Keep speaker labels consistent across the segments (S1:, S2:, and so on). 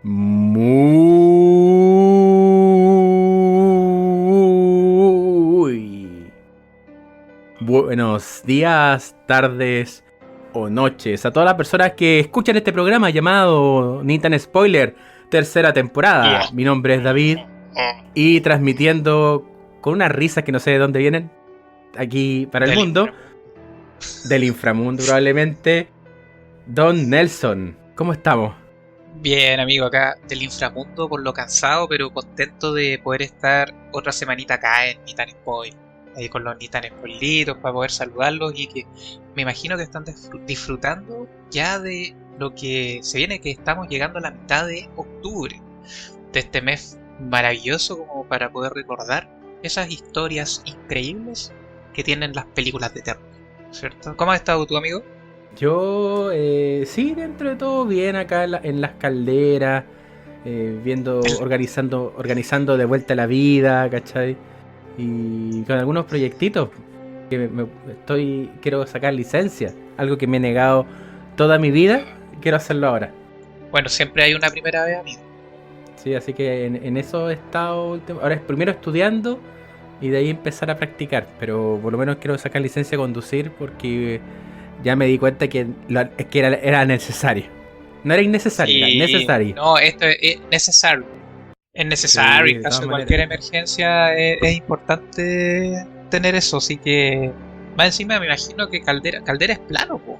S1: Muy buenos días, tardes o noches a todas las personas que escuchan este programa llamado Nintan Spoiler, tercera temporada. Mi nombre es David y transmitiendo con unas risas que no sé de dónde vienen, aquí para el mundo, del inframundo probablemente, Don Nelson. ¿Cómo estamos?
S2: Bien, amigo, acá del inframundo por lo cansado, pero contento de poder estar otra semanita acá en Nitan Spoil. Ahí con los Nitan Spoilitos para poder saludarlos y que me imagino que están disfrutando ya de lo que se viene, que estamos llegando a la mitad de octubre, de este mes maravilloso como para poder recordar esas historias increíbles que tienen las películas de terror, ¿cierto? ¿Cómo has estado tú, amigo?
S1: Yo, sí, dentro de todo bien acá en las calderas, organizando de vuelta la vida, ¿cachai? Y con algunos proyectitos que quiero sacar licencia, algo que me he negado toda mi vida, quiero hacerlo ahora.
S2: Bueno, siempre hay una primera vez, amigo.
S1: Sí, así que en eso he estado, ahora es primero estudiando y de ahí empezar a practicar, pero por lo menos quiero sacar licencia de conducir porque ya me di cuenta que era necesario. No era innecesario, era
S2: Sí,
S1: necesario.
S2: no, esto es necesario. Es necesario,
S1: Sí,
S2: en
S1: de todas
S2: caso de
S1: maneras.
S2: cualquier emergencia es importante tener eso, así que más encima me imagino que Caldera es plano, po,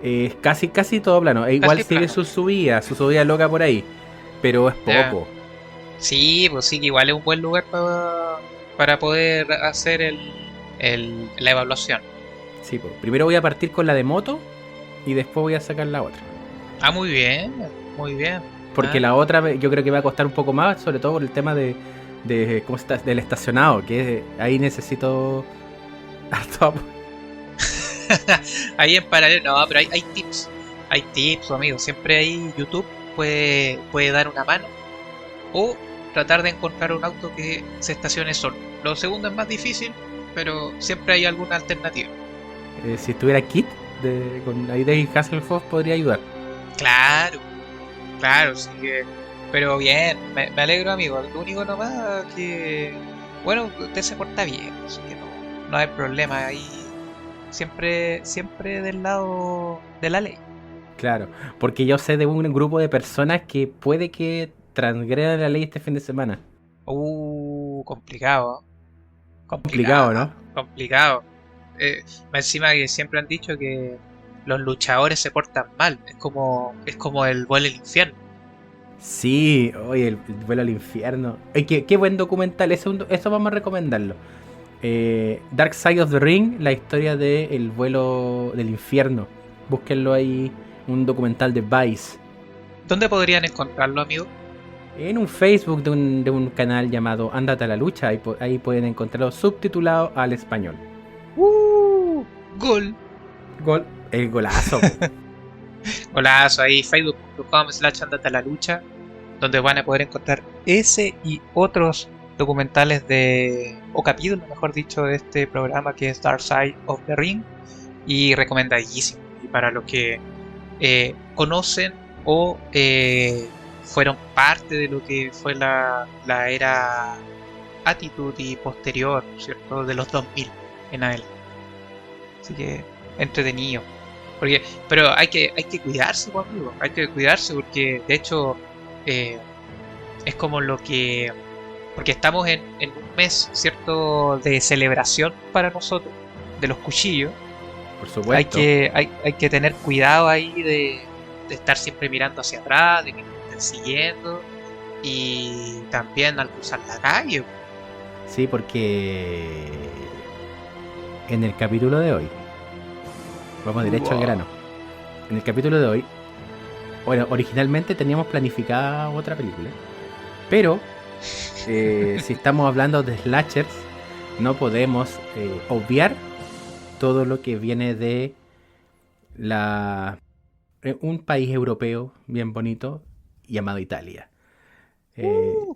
S1: Es casi todo plano. E igual
S2: casi
S1: sigue
S2: plano.
S1: su subida loca por ahí, pero es
S2: Ya.
S1: poco.
S2: Sí, pues sí, que igual es un buen lugar para poder hacer la evaluación.
S1: Sí, pues, primero voy a partir con la de moto y después voy a sacar la otra.
S2: Ah, muy bien, muy bien.
S1: Porque
S2: Ah.
S1: la otra yo creo que va a costar un poco más, sobre todo por el tema de ¿cómo está? Del estacionado, que ahí necesito harto apoyo.
S2: Ahí en paralelo, no, pero hay tips, amigos. Siempre ahí YouTube puede dar una mano o tratar de encontrar un auto que se estacione solo. Lo segundo es más difícil, pero siempre hay alguna alternativa.
S1: Si estuviera Kit con la idea de Hasselhoff podría ayudar.
S2: Claro, claro, sí que. Pero bien, me alegro, amigo. Lo único nomás que. Bueno, usted se porta bien, así que no hay problema ahí. Siempre del lado de la ley.
S1: Claro, porque yo sé de un grupo de personas que puede que transgredan la ley este fin de semana.
S2: Complicado, ¿eh?
S1: Complicado,
S2: Complicado,
S1: ¿no?
S2: complicado. Más encima que siempre han dicho que los luchadores se portan mal. Es como el vuelo al infierno.
S1: Sí, oye, el vuelo al infierno. Ay, qué buen documental, eso vamos a recomendarlo. Dark Side of the Ring, la historia del vuelo del infierno. Búsquenlo ahí, un documental de Vice.
S2: ¿Dónde podrían encontrarlo, amigo?
S1: En un Facebook de un canal llamado Ándate a la lucha, ahí pueden encontrarlo subtitulado al español.
S2: Gol.
S1: Gol, el golazo, po.
S2: Golazo ahí, facebook.com/andate a la lucha, donde van a poder encontrar ese y otros documentales o capítulos, mejor dicho, de este programa que es Dark Side of the Ring. Y recomendadísimo. Y para los que conocen o fueron parte de lo que fue la era Attitude y posterior, ¿cierto? De los 2000 en adelante. Así que entretenido. Pero hay que cuidarse, pues, amigo. Hay que cuidarse porque de hecho eh, es como lo que. Porque estamos en un mes, ¿cierto? De celebración para nosotros, de los cuchillos.
S1: Por
S2: Hay
S1: supuesto.
S2: que, hay que tener cuidado ahí de estar siempre mirando hacia atrás, de que nos estén siguiendo. Y también al cruzar la calle.
S1: Sí, porque en el capítulo de hoy, vamos derecho al
S2: Wow.
S1: grano. En el capítulo de hoy, bueno, originalmente teníamos planificada otra película, pero si estamos hablando de slashers, no podemos obviar todo lo que viene de un país europeo bien bonito llamado Italia.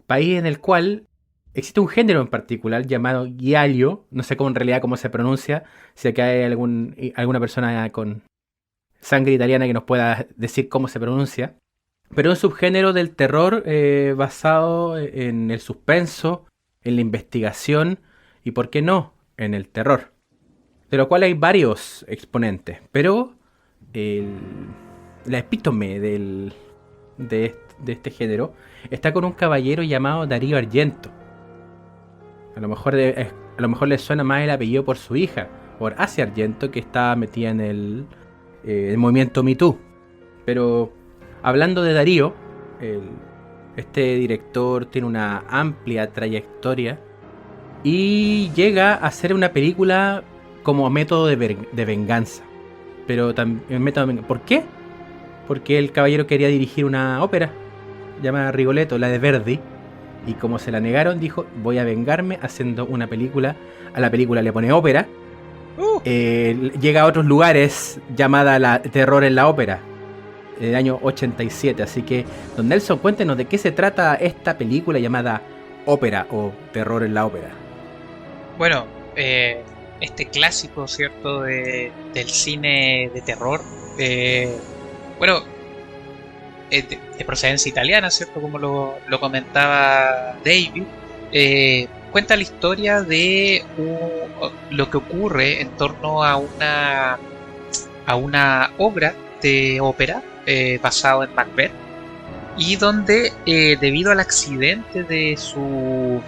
S1: País en el cual existe un género en particular llamado giallo, no sé cómo en realidad cómo se pronuncia, si acá hay alguna persona con sangre italiana que nos pueda decir cómo se pronuncia. pero un subgénero del terror basado en el suspenso, en la investigación y, ¿por qué no?, en el terror. De lo cual hay varios exponentes, pero el, la epítome de este género está con un caballero llamado Darío Argento. A lo mejor le suena más el apellido por su hija, por Asia Argento, que está metida en el movimiento Me Too. Pero hablando de Darío, el- este director tiene una amplia trayectoria y llega a hacer una película como método de venganza. Pero también ¿por qué? Porque el caballero quería dirigir una ópera llamada Rigoletto, la de Verdi, y como se la negaron, dijo, voy a vengarme haciendo una película. A la película le pone ópera. Llega a otros lugares llamada la Terror en la Ópera, del año 87. Así que, don Nelson, cuéntenos de qué se trata esta película llamada Ópera o Terror en la Ópera.
S2: Bueno, este clásico, ¿cierto?, del cine de terror. Bueno, de procedencia italiana, ¿cierto? Como lo comentaba David. Cuenta la historia de lo que ocurre en torno a una obra de ópera basado en Macbeth, y donde debido al accidente de su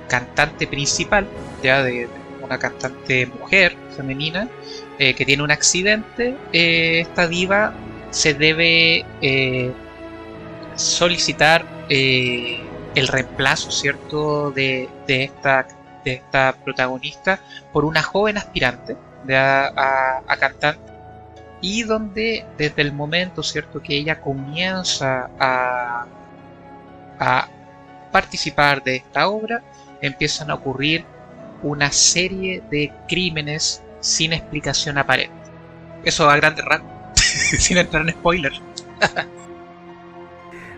S2: cantante principal, ya de una cantante mujer femenina, que tiene un accidente, esta diva se debe solicitar el reemplazo, ¿cierto?, de esta protagonista por una joven aspirante a cantante, y donde desde el momento, ¿cierto?, que ella comienza a participar de esta obra, empiezan a ocurrir una serie de crímenes sin explicación aparente. Eso a grandes rasgos, sin entrar en spoilers.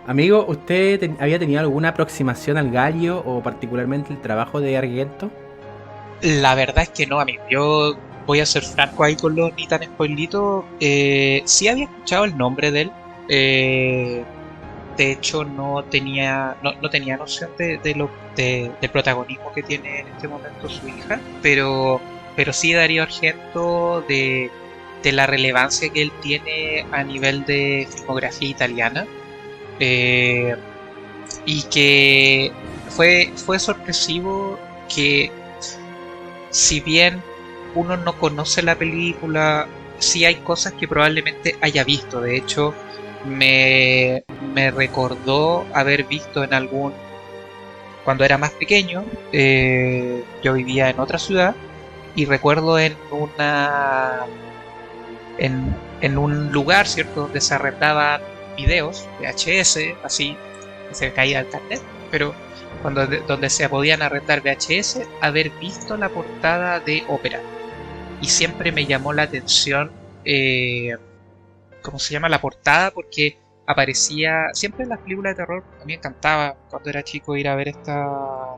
S1: Amigo, ¿usted había tenido alguna aproximación al gallo o particularmente el trabajo de Argento?
S2: La verdad es que no, amigo. Yo voy a ser franco ahí con los ni tan spoilitos. Sí había escuchado el nombre de él. De hecho, no tenía noción del protagonismo que tiene en este momento su hija. Pero sí Darío Argento, de la relevancia que él tiene a nivel de filmografía italiana. Y que fue sorpresivo que, si bien uno no conoce la película, sí hay cosas que probablemente haya visto. De hecho, me recordó haber visto cuando era más pequeño, yo vivía en otra ciudad, y recuerdo en un lugar, ¿cierto?, donde se arrendaban videos VHS, así se caía el carnet, pero donde se podían arrendar VHS, haber visto la portada de ópera. Y siempre me llamó la atención, ¿cómo se llama?, la portada, porque aparecía siempre en las películas de terror. A mí me encantaba cuando era chico ir a ver estas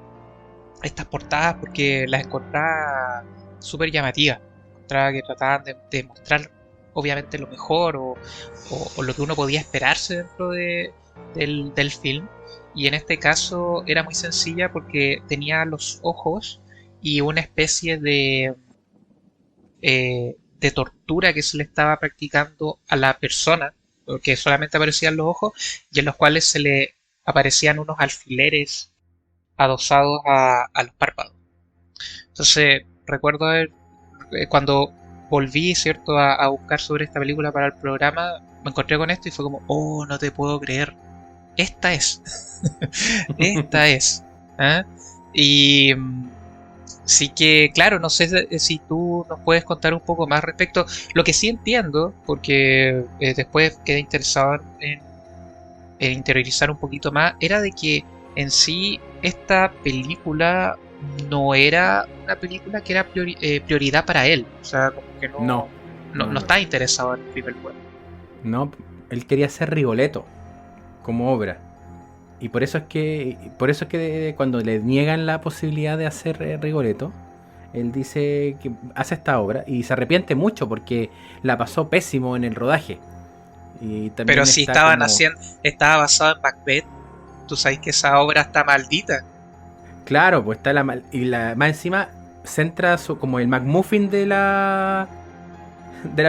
S2: portadas, porque las encontraba súper llamativas. Encontraba que trataban de mostrar obviamente lo mejor, o lo que uno podía esperarse dentro del film. Y en este caso era muy sencilla porque tenía los ojos y una especie de tortura que se le estaba practicando a la persona, porque solamente aparecían los ojos, y en los cuales se le aparecían unos alfileres adosados a los párpados. Entonces recuerdo cuando volví, ¿cierto?, a buscar sobre esta película para el programa, me encontré con esto y fue como, oh, no te puedo creer, esta es. Esta es. ¿Eh? Y sí que, claro, no sé si tú nos puedes contar un poco más respecto. Lo que sí entiendo, porque después quedé interesado en interiorizar un poquito más, era de que en sí esta película no era una película que era prioridad para él. O sea, como que no está interesado en el primer juego.
S1: No, él quería ser Rigoletto como obra. Y por eso es que cuando le niegan la posibilidad de hacer Rigoletto, él dice que hace esta obra y se arrepiente mucho porque la pasó pésimo en el rodaje. Y también
S2: Pero si
S1: está
S2: estaban
S1: como...
S2: haciendo, estaba basado en Macbeth, tú sabes que esa obra está maldita.
S1: Claro, pues está y la más encima centra como el McMuffin de la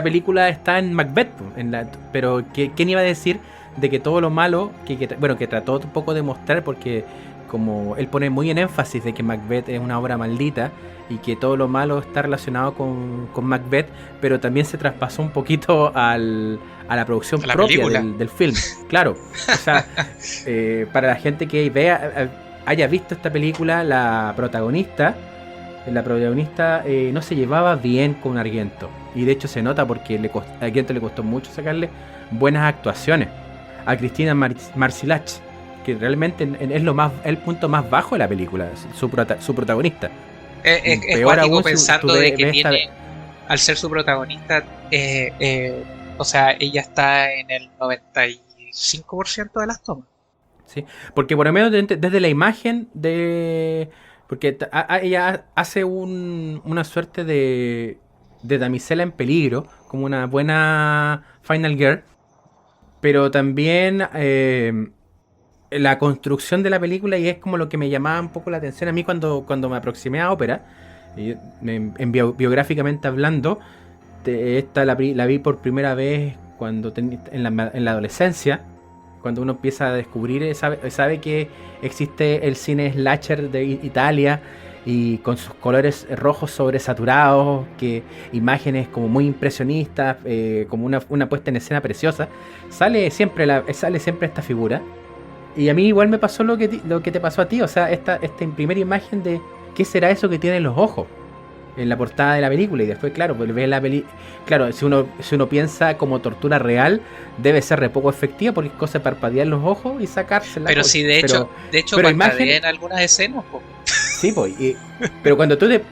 S1: película está en Macbeth, pues, pero ¿quién iba a decir de que todo lo malo bueno, que trató un poco de mostrar, porque como él pone muy en énfasis de que Macbeth es una obra maldita y que todo lo malo está relacionado con Macbeth, pero también se traspasó un poquito a la producción
S2: A la
S1: propia
S2: película.
S1: del film, claro. O sea, para la gente que haya visto esta película, la protagonista no se llevaba bien con Argento. Y de hecho se nota porque a Argento le costó mucho sacarle buenas actuaciones. A Cristina Marcilach, que realmente es el punto más bajo de la película, su protagonista.
S2: Es
S1: Peor
S2: cuático
S1: aún si
S2: pensando de que tiene, al ser su protagonista, o sea, ella está en el 95% de las tomas.
S1: Sí, porque por lo menos desde la imagen porque ella hace una suerte de damisela en peligro, como una buena Final Girl, pero también la construcción de la película, y es como lo que me llamaba un poco la atención a mí cuando me aproximé a ópera, biográficamente hablando, esta la vi por primera vez en la adolescencia, cuando uno empieza a descubrir, sabe que existe el cine slasher de Italia y con sus colores rojos sobresaturados, que imágenes como muy impresionistas, como una puesta en escena preciosa, sale siempre esta figura. Y a mí igual me pasó lo que te pasó a ti, o sea, esta primera imagen de qué será eso que tienen los ojos en la portada de la película, y después, claro, pues ves la película. Claro, si uno piensa como tortura real, debe ser re poco efectiva porque es cosa de parpadear los ojos y sacársela.
S2: Pero sí, de hecho
S1: pero
S2: parpadea en algunas escenas, po.
S1: Sí, pues. Pero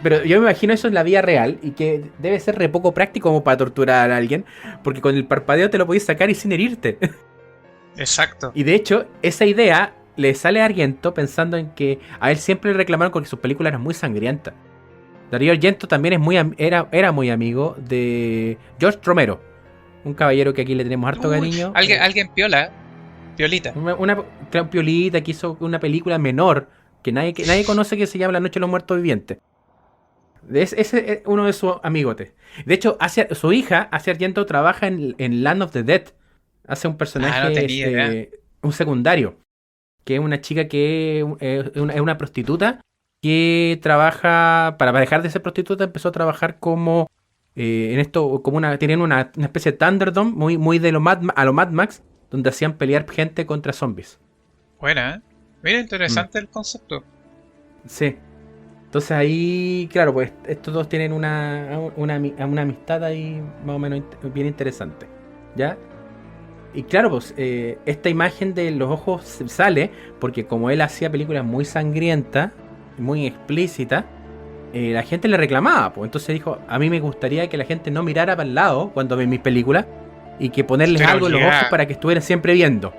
S1: pero yo me imagino eso en la vida real y que debe ser re poco práctico como para torturar a alguien, porque con el parpadeo te lo podéis sacar y sin herirte.
S2: Exacto.
S1: Y de hecho, esa idea le sale a Argento pensando en que a él siempre le reclamaron porque sus películas eran muy sangrientas. Darío Argento también era muy amigo de George Romero, un caballero que aquí le tenemos harto cariño.
S2: Alguien piola, piolita.
S1: Una piolita que hizo una película menor que nadie conoce, que se llama La Noche de los Muertos Vivientes. Ese es uno de sus amigotes. De hecho, su hija, hace Argento, trabaja en Land of the Dead. Hace un personaje,
S2: no tenía idea.
S1: Un secundario, que es una chica que es una prostituta que trabaja, para dejar de ser prostituta, empezó a trabajar como en esto, tenían una especie de Thunderdome, muy de a lo Mad Max, donde hacían pelear gente contra zombies.
S2: Buena, ¿eh? Mira, interesante el concepto.
S1: Sí. Entonces ahí, claro, pues estos dos tienen una amistad ahí más o menos bien interesante. ¿Ya? Y claro, pues esta imagen de los ojos sale porque como él hacía películas muy sangrientas, muy explícitas, la gente le reclamaba. Pues entonces dijo, a mí me gustaría que la gente no mirara para el lado cuando ve mis películas y que ponerles algo en los ojos para que estuvieran siempre viendo.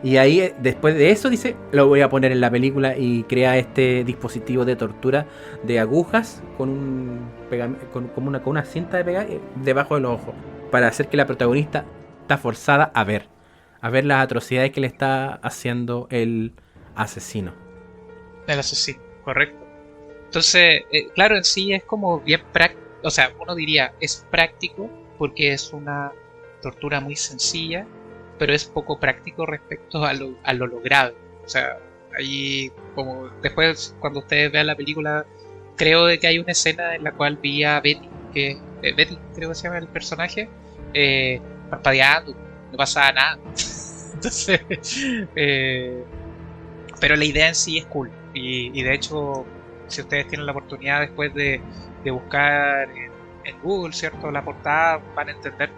S1: Y ahí, después de eso, dice, lo voy a poner en la película, y crea este dispositivo de tortura de agujas con una cinta de pegar debajo de los ojos, para hacer que la protagonista está forzada a ver las atrocidades que le está haciendo el asesino.
S2: El asesino, correcto. Entonces, claro, en sí es como bien práctico, o sea, uno diría es práctico porque es una tortura muy sencilla, pero es poco práctico respecto a lo logrado. O sea, ahí como después cuando ustedes vean la película, creo de que hay una escena en la cual vi a Betty, Betty creo que se llama el personaje, parpadeando, no pasaba nada. Entonces, pero la idea en sí es cool. Y de hecho, si ustedes tienen la oportunidad después de buscar en Google, ¿cierto?, la portada, van a entender,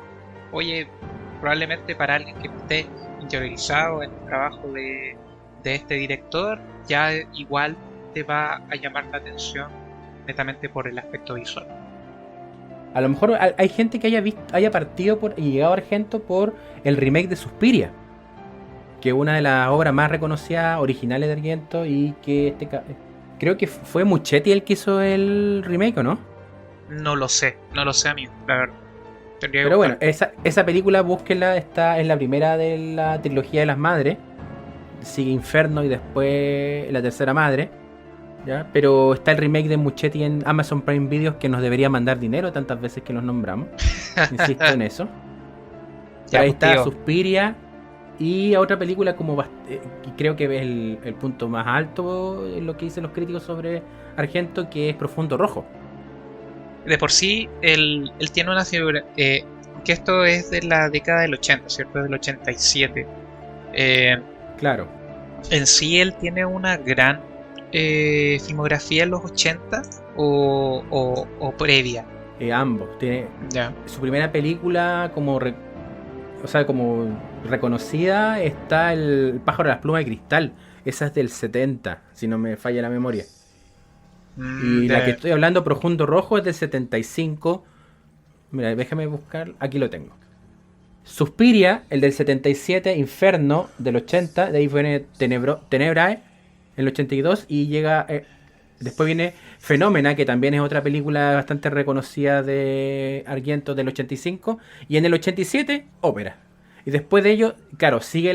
S2: oye, probablemente para alguien que esté interiorizado en el trabajo de este director, ya igual te va a llamar la atención netamente por el aspecto visual.
S1: A lo mejor hay gente que haya partido y llegado a Argento por el remake de Suspiria, que es una de las obras más reconocidas originales de Argento, y que creo que fue Muschietti el que hizo el remake, ¿o no?
S2: No lo sé a mí, la verdad. Tendría que
S1: Pero bueno,
S2: buscar.
S1: esa película, búsquenla, está en la primera de la trilogía de las madres. Sigue Inferno y después La Tercera Madre. ¿Ya? Pero está el remake de Muchetti en Amazon Prime Videos que nos debería mandar dinero tantas veces que los nombramos. Insisto en eso.
S2: Ya,
S1: Pero ahí
S2: pues,
S1: está
S2: tío.
S1: Suspiria. Y a otra película como y creo que es el punto más alto en lo que dicen los críticos sobre Argento, que es Profundo Rojo.
S2: De por sí, él tiene una figura. Que esto es de la década del 80, ¿cierto? Del 87. Eh,
S1: Claro,
S2: en sí, él tiene una gran filmografía en los 80 o previa.
S1: ambos. Tiene
S2: Ya.
S1: su primera película o sea, como reconocida está El pájaro de las plumas de cristal. Esa es del 70, si no me falla la memoria. Y la que
S2: De,
S1: estoy hablando, Profundo Rojo, es del 75. Mira, déjame buscar. Aquí lo tengo. Suspiria, el del 77. Inferno, del 80. De ahí viene Tenebrae, el 82. Y llega. Después viene Fenómena, que también es otra película bastante reconocida de Argento, del 85. Y en el 87, Ópera. Y después de ello, claro, sigue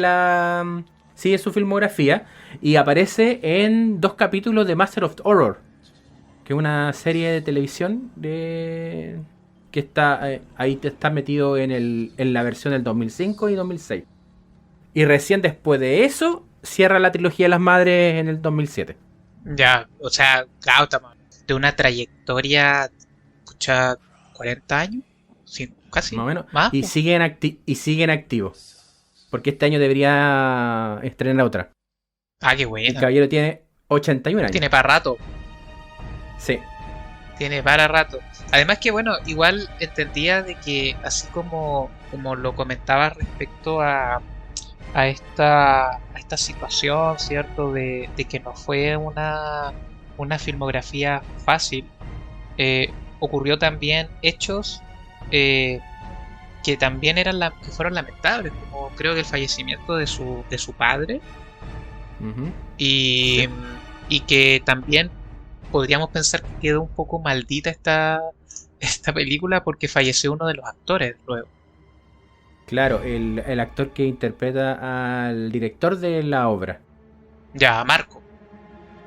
S1: su filmografía. Y aparece en 2 capítulos de Master of Horror, que es una serie de televisión que está ahí está metido en la versión del 2005 y 2006. Y recién después de eso cierra la trilogía de las madres en el 2007.
S2: ya, o sea, Gautama, de una trayectoria, escucha, 40 años, sí,
S1: Más
S2: casi,
S1: o menos.
S2: más,
S1: Y
S2: po.
S1: siguen activos. Porque este año debería estrenar otra.
S2: Ah, qué
S1: El
S2: buena.
S1: caballero tiene 81 años.
S2: Tiene para rato,
S1: Sí.
S2: tiene para rato. Además que, bueno, igual entendía de que, así como lo comentaba respecto a esta situación, ¿cierto? De que no fue una filmografía fácil. Ocurrió también hechos eh, que también que fueron lamentables, como creo que el fallecimiento de su padre,
S1: Ujú.
S2: y,
S1: Sí.
S2: y que también podríamos pensar que quedó un poco maldita esta película porque falleció uno de los actores luego.
S1: Claro, el actor que interpreta al director de la obra.
S2: Ya, Marco.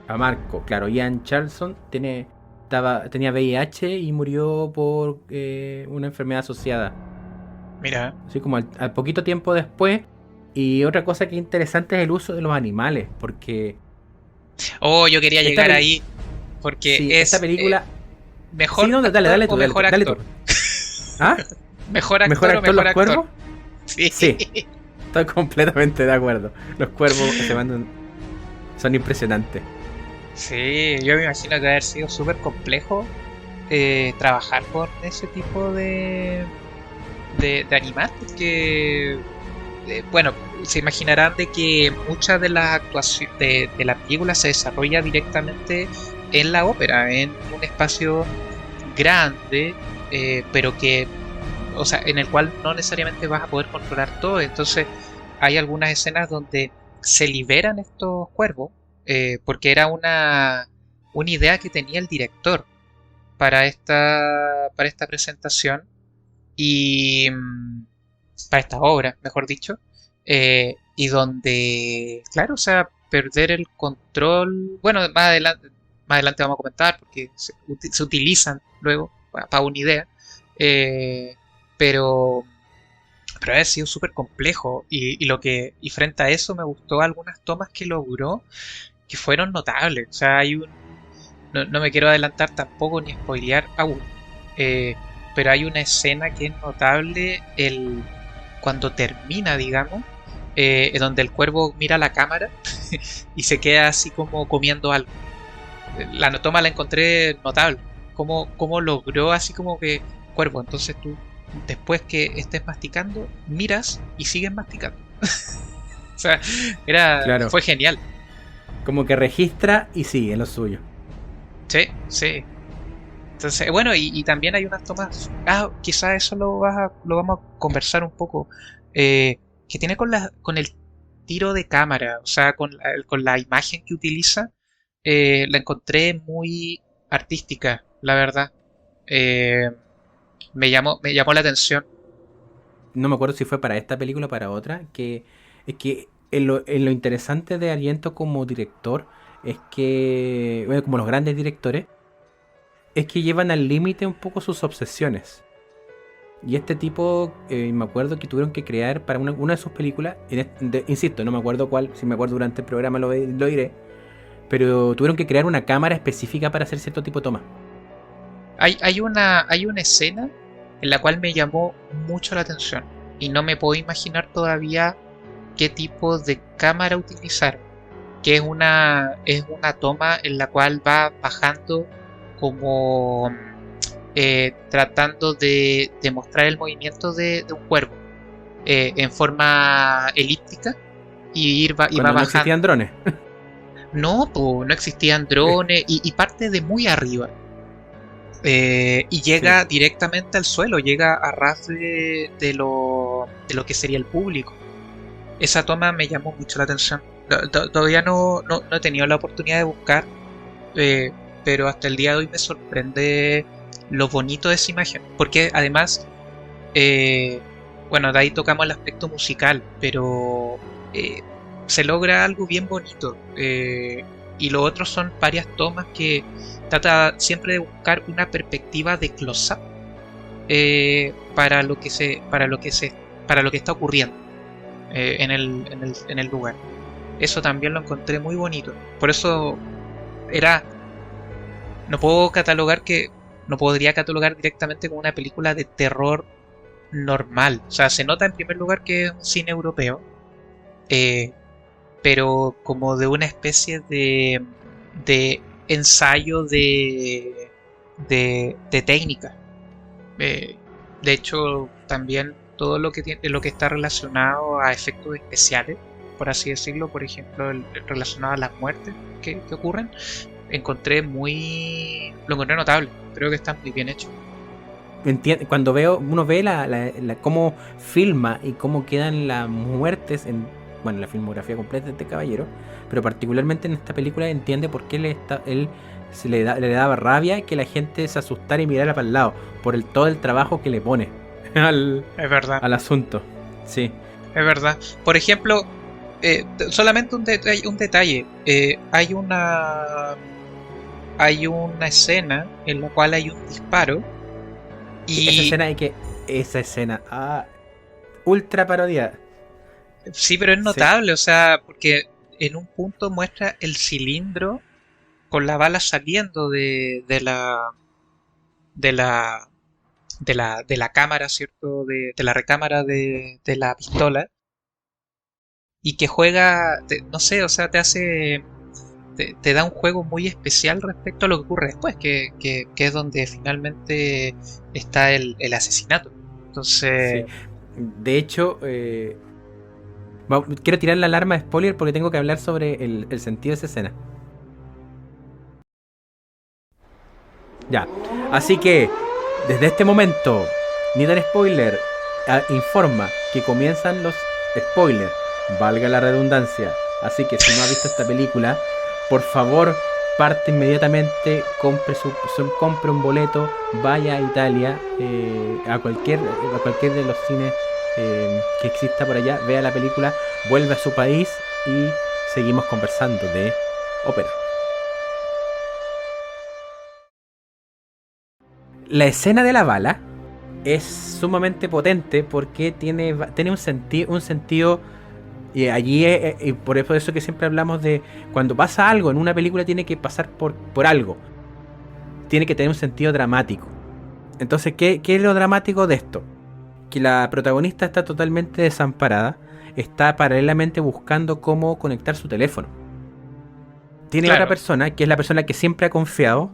S1: A Marco, claro, Ian Charlson tenía VIH y murió por una enfermedad asociada.
S2: Mira.
S1: Así como al poquito tiempo después. Y otra cosa que es interesante es el uso de los animales. Porque
S2: Oh, yo quería
S1: esta,
S2: llegar
S1: peli-
S2: ahí porque
S1: sí, esta
S2: es
S1: película. Sí,
S2: mejor
S1: no,
S2: actor
S1: dale
S2: o
S1: tú, dale tú,
S2: mejor
S1: dale tú.
S2: actor.
S1: ¿Ah?
S2: Mejor
S1: ¿Mejor
S2: actor o
S1: actor
S2: mejor
S1: los
S2: actor.
S1: cuervos?
S2: Sí.
S1: Sí, estoy completamente de acuerdo. Los cuervos son impresionantes.
S2: Sí, yo me imagino que debe haber sido súper complejo trabajar con ese tipo de animal, porque, bueno, se imaginarán de que muchas de las actuaciones de la película se desarrolla directamente en la ópera, en un espacio grande, pero que, o sea, en el cual no necesariamente vas a poder controlar todo. Entonces, hay algunas escenas donde se liberan estos cuervos, porque era una idea que tenía el director para esta presentación y para esta obra, mejor dicho, y donde, claro, o sea, perder el control, bueno, más adelante vamos a comentar porque se utilizan luego para una idea, eh, pero pero ha sido súper complejo y frente a eso me gustó algunas tomas que logró que fueron notables. O sea, no me quiero adelantar tampoco ni spoilear aún, eh, pero hay una escena que es notable cuando termina, digamos, donde el cuervo mira la cámara y se queda así como comiendo algo. La toma la encontré notable. Cómo logró así como que cuervo, entonces tú después que estés masticando, miras y sigues masticando. O sea,
S1: Claro,
S2: fue genial.
S1: como que registra y sigue lo suyo.
S2: Sí, sí. Entonces, bueno, y también hay unas tomas. Quizás eso lo vamos a conversar un poco. Que tiene con el tiro de cámara, o sea, con la imagen que utiliza. La encontré muy artística, la verdad. Eh, me llamó la atención.
S1: no me acuerdo si fue para esta película o para otra, que es que en lo interesante de Argento como director es que, bueno, como los grandes directores, es que llevan al límite un poco sus obsesiones. Y este tipo, me acuerdo que tuvieron que crear para una de sus películas, insisto, no me acuerdo cuál, si me acuerdo durante el programa lo diré, pero tuvieron que crear una cámara específica para hacer cierto tipo de toma.
S2: Hay una escena en la cual me llamó mucho la atención y no me puedo imaginar todavía qué tipo de cámara utilizar, que es una toma en la cual va bajando como tratando de mostrar el movimiento de un cuervo en forma elíptica y va
S1: Cuando no
S2: bajando.
S1: existían drones.
S2: No, pues no existían drones y parte de muy arriba. Y llega directamente al suelo, llega a ras de lo que sería el público. Esa toma me llamó mucho la atención. Todavía no he tenido la oportunidad de buscar, pero hasta el día de hoy me sorprende lo bonito de esa imagen. Porque además, bueno, de ahí tocamos el aspecto musical, pero se logra algo bien bonito. Y lo otro son varias tomas que trata siempre de buscar una perspectiva de close-up para lo que está ocurriendo en el lugar. Eso también lo encontré muy bonito. Por eso no podría catalogar directamente como una película de terror normal. O sea, se nota en primer lugar que es un cine europeo, pero como de una especie de ensayo de técnica. De hecho, también todo lo que está relacionado a efectos especiales, por así decirlo, por ejemplo, relacionado a las muertes que ocurren, lo encontré notable. Creo que está muy bien hecho.
S1: Cuando uno ve cómo filma y cómo quedan las muertes en la filmografía completa de este caballero, pero particularmente en esta película entiende por qué él le daba rabia que la gente se asustara y mirara para el lado, por todo el trabajo que le pone
S2: Es verdad.
S1: al asunto. Sí.
S2: Es verdad. Por ejemplo, solamente un detalle. Hay una escena en la cual hay un disparo. Y
S1: esa escena, ultra parodia.
S2: Sí, pero es notable, o sea, porque en un punto muestra el cilindro con la bala saliendo de la cámara, ¿cierto? De la recámara de la pistola. Y que juega, no sé, o sea, te da un juego muy especial respecto a lo que ocurre después, que es donde finalmente está el asesinato. Entonces,
S1: Sí. De hecho, quiero tirar la alarma de spoiler porque tengo que hablar sobre el sentido de esa escena. Ya. Así que, desde este momento, Nitan Spoiler informa que comienzan los spoilers. Valga la redundancia. Así que si no ha visto esta película, por favor, parte inmediatamente, compre un boleto, vaya a Italia, a cualquier de los cines que exista por allá, vea la película, vuelve a su país y seguimos conversando de ópera. La escena de la bala es sumamente potente porque tiene un sentido. Y allí y por eso que siempre hablamos de cuando pasa algo en una película tiene que pasar por algo. Tiene que tener un sentido dramático. Entonces, ¿qué es lo dramático de esto? Que la protagonista está totalmente desamparada, está paralelamente buscando cómo conectar su teléfono. Tiene otra persona, que es la persona que siempre ha confiado,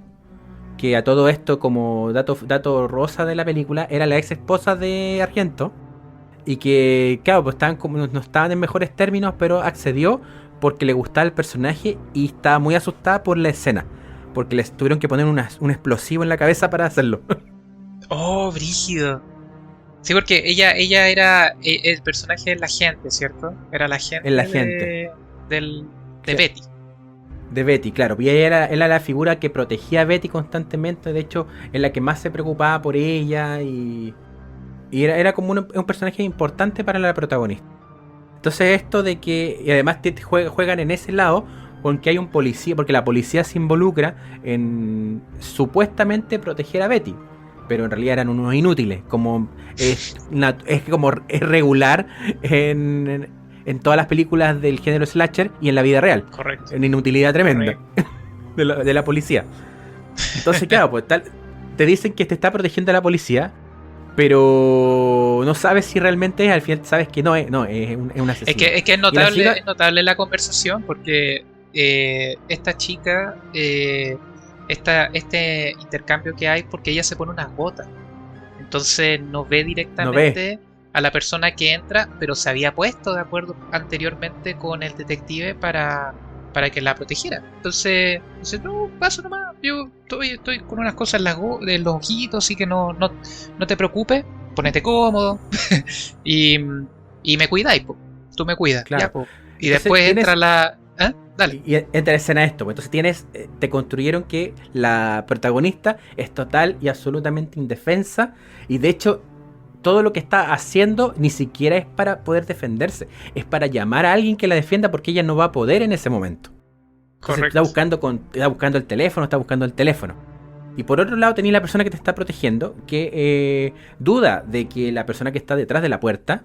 S1: que a todo esto, como dato rosa de la película, era la ex esposa de Argento. Y que, claro, pues no estaban en mejores términos, pero accedió porque le gustaba el personaje y estaba muy asustada por la escena. Porque les tuvieron que poner un explosivo en la cabeza para hacerlo.
S2: ¡Oh, brígido! Sí, porque ella era el personaje de la gente, ¿cierto? Era la gente, de Betty.
S1: De Betty, claro. Y ella era la figura que protegía a Betty constantemente. De hecho, es la que más se preocupaba por ella y Y era como un personaje importante para la protagonista. Entonces esto de que, y además juegan en ese lado, con que hay un policía, porque la policía se involucra en supuestamente proteger a Betty, pero en realidad eran unos inútiles, como es regular en todas las películas del género slasher y en la vida real.
S2: Correcto.
S1: Una inutilidad tremenda de la policía. Entonces, claro, pues te dicen que te está protegiendo a la policía, pero no sabes si realmente es, al final sabes que no es un asesino.
S2: Es que es notable la conversación, porque esta chica, este intercambio que hay, porque ella se pone unas botas, entonces no ve directamente a la persona que entra, pero se había puesto de acuerdo anteriormente con el detective para que la protegiera. Entonces dice, no, pasa nomás, yo estoy con unas cosas en los ojitos, así que no te preocupes, ponete cómodo y me cuidáis, tú me cuidas,
S1: claro.
S2: Ya, y entonces después entra la... ¿Eh? Dale.
S1: Y entra en escena esto, entonces te construyeron que la protagonista es total y absolutamente indefensa, y de hecho todo lo que está haciendo ni siquiera es para poder defenderse, es para llamar a alguien que la defienda, porque ella no va a poder en ese momento. Entonces está buscando el teléfono. Y por otro lado tenés la persona que te está protegiendo, que duda de que la persona que está detrás de la puerta,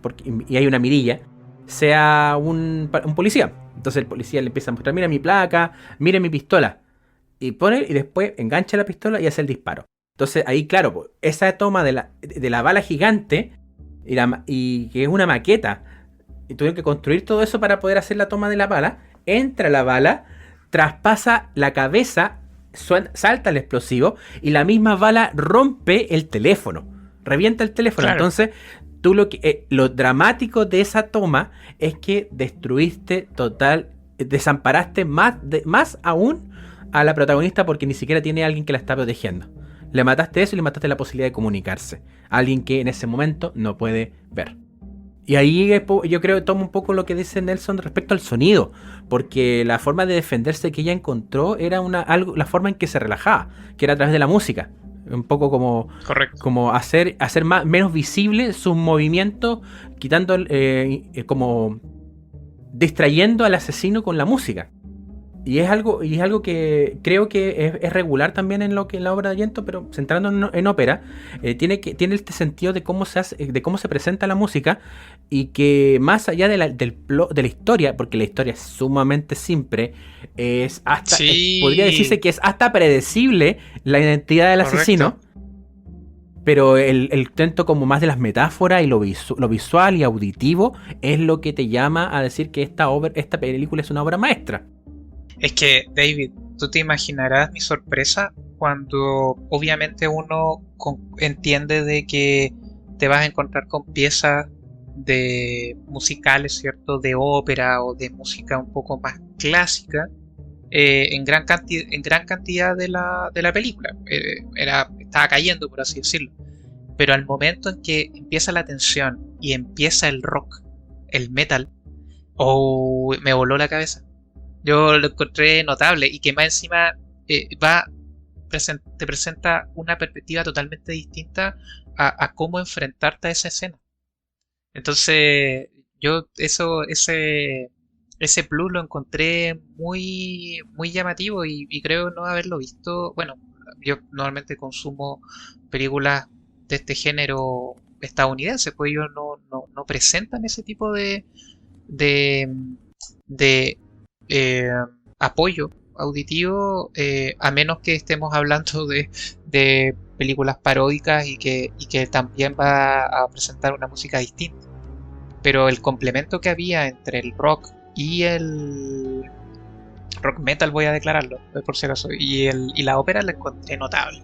S1: y hay una mirilla, sea un policía. Entonces el policía le empieza a mostrar, mira mi placa, mire mi pistola, y después engancha la pistola y hace el disparo. Entonces ahí, claro, esa toma de la bala gigante y que es una maqueta, y tuvieron que construir todo eso para poder hacer la toma de la bala. Entra la bala, traspasa la cabeza, salta el explosivo, y la misma bala rompe el teléfono, revienta el teléfono. Claro. Entonces lo dramático de esa toma es que desamparaste más aún a la protagonista, porque ni siquiera tiene a alguien que la está protegiendo. Le mataste eso y le mataste la posibilidad de comunicarse. Alguien que en ese momento no puede ver. Y ahí yo creo que toma un poco lo que dice Nelson respecto al sonido, porque la forma de defenderse que ella encontró era la forma en que se relajaba, que era a través de la música. Un poco como hacer menos visible sus movimientos, quitando como distrayendo al asesino con la música. Y es algo que creo que es regular también en la obra de Argento, pero centrándonos en ópera, tiene este sentido de cómo se hace, de cómo se presenta la música, y que más allá de la historia, porque la historia es sumamente simple, podría decirse que es hasta predecible la identidad del asesino. Pero el intento como más de las metáforas y lo visual y auditivo es lo que te llama a decir que esta película es una obra maestra.
S2: Es que, David, tú te imaginarás mi sorpresa cuando obviamente uno entiende de que te vas a encontrar con piezas de musicales, ¿cierto? De ópera o de música un poco más clásica en gran cantidad de la película. Estaba cayendo, por así decirlo. Pero al momento en que empieza la tensión y empieza el rock, el metal, me voló la cabeza. Yo lo encontré notable, y que más encima te presenta una perspectiva totalmente distinta a cómo enfrentarte a esa escena. Entonces yo ese plus lo encontré muy, muy llamativo, y creo no haberlo visto. Bueno, yo normalmente consumo películas de este género estadounidense, pues ellos no presentan ese tipo de apoyo auditivo, a menos que estemos hablando de películas paródicas y que también va a presentar una música distinta. Pero el complemento que había entre el rock y el rock metal, voy a declararlo por si acaso, y la ópera, la encontré notable.